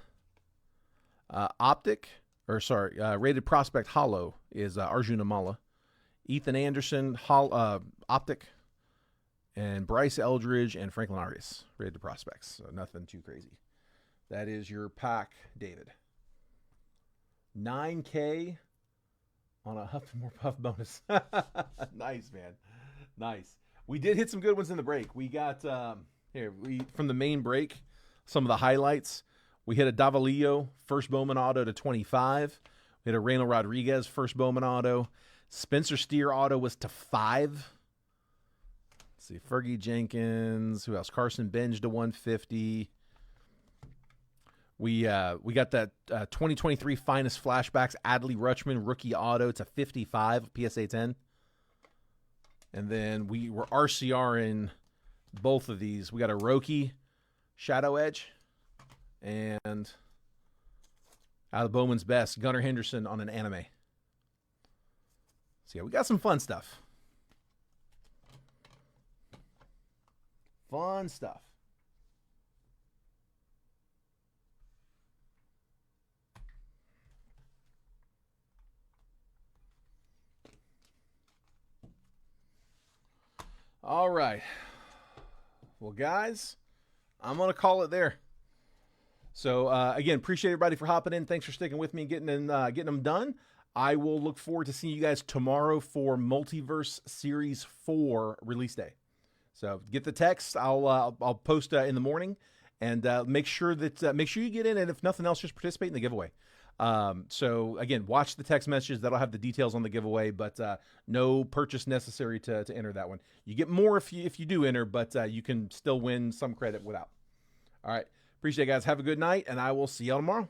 [SPEAKER 1] Rated Prospect Hollow is Arjun Amala. Ethan Anderson, Optic. And Bryce Eldridge and Franklin Arias, rated prospects. So nothing too crazy. That is your pack, David. 9K on a Huff and More Puff bonus. Nice, man. Nice. We did hit some good ones in the break. We got, from the main break, some of the highlights. We hit a Davalillo first Bowman auto to 25. We hit a Reyno Rodriguez first Bowman auto. Spencer Steer auto was to 5. See, Fergie Jenkins. Who else? Carson Benj to 150. We got that 2023 finest flashbacks. Adley Rutschman rookie auto to 55 PSA 10. And then we were RCR in both of these. We got a Roki Shadow Edge and out of Bowman's Best, Gunnar Henderson on an anime. So yeah, we got some fun stuff. Fun stuff. All right. Well, guys, I'm going to call it there. So, again, appreciate everybody for hopping in. Thanks for sticking with me and getting them done. I will look forward to seeing you guys tomorrow for Multiverse Series 4 release day. So get the text. I'll post in the morning, and make sure you get in, and if nothing else, just participate in the giveaway. So again, watch the text messages. That'll have the details on the giveaway, but no purchase necessary to enter that one. You get more if you do enter, but you can still win some credit without. All right, appreciate it, guys. Have a good night, and I will see y'all tomorrow.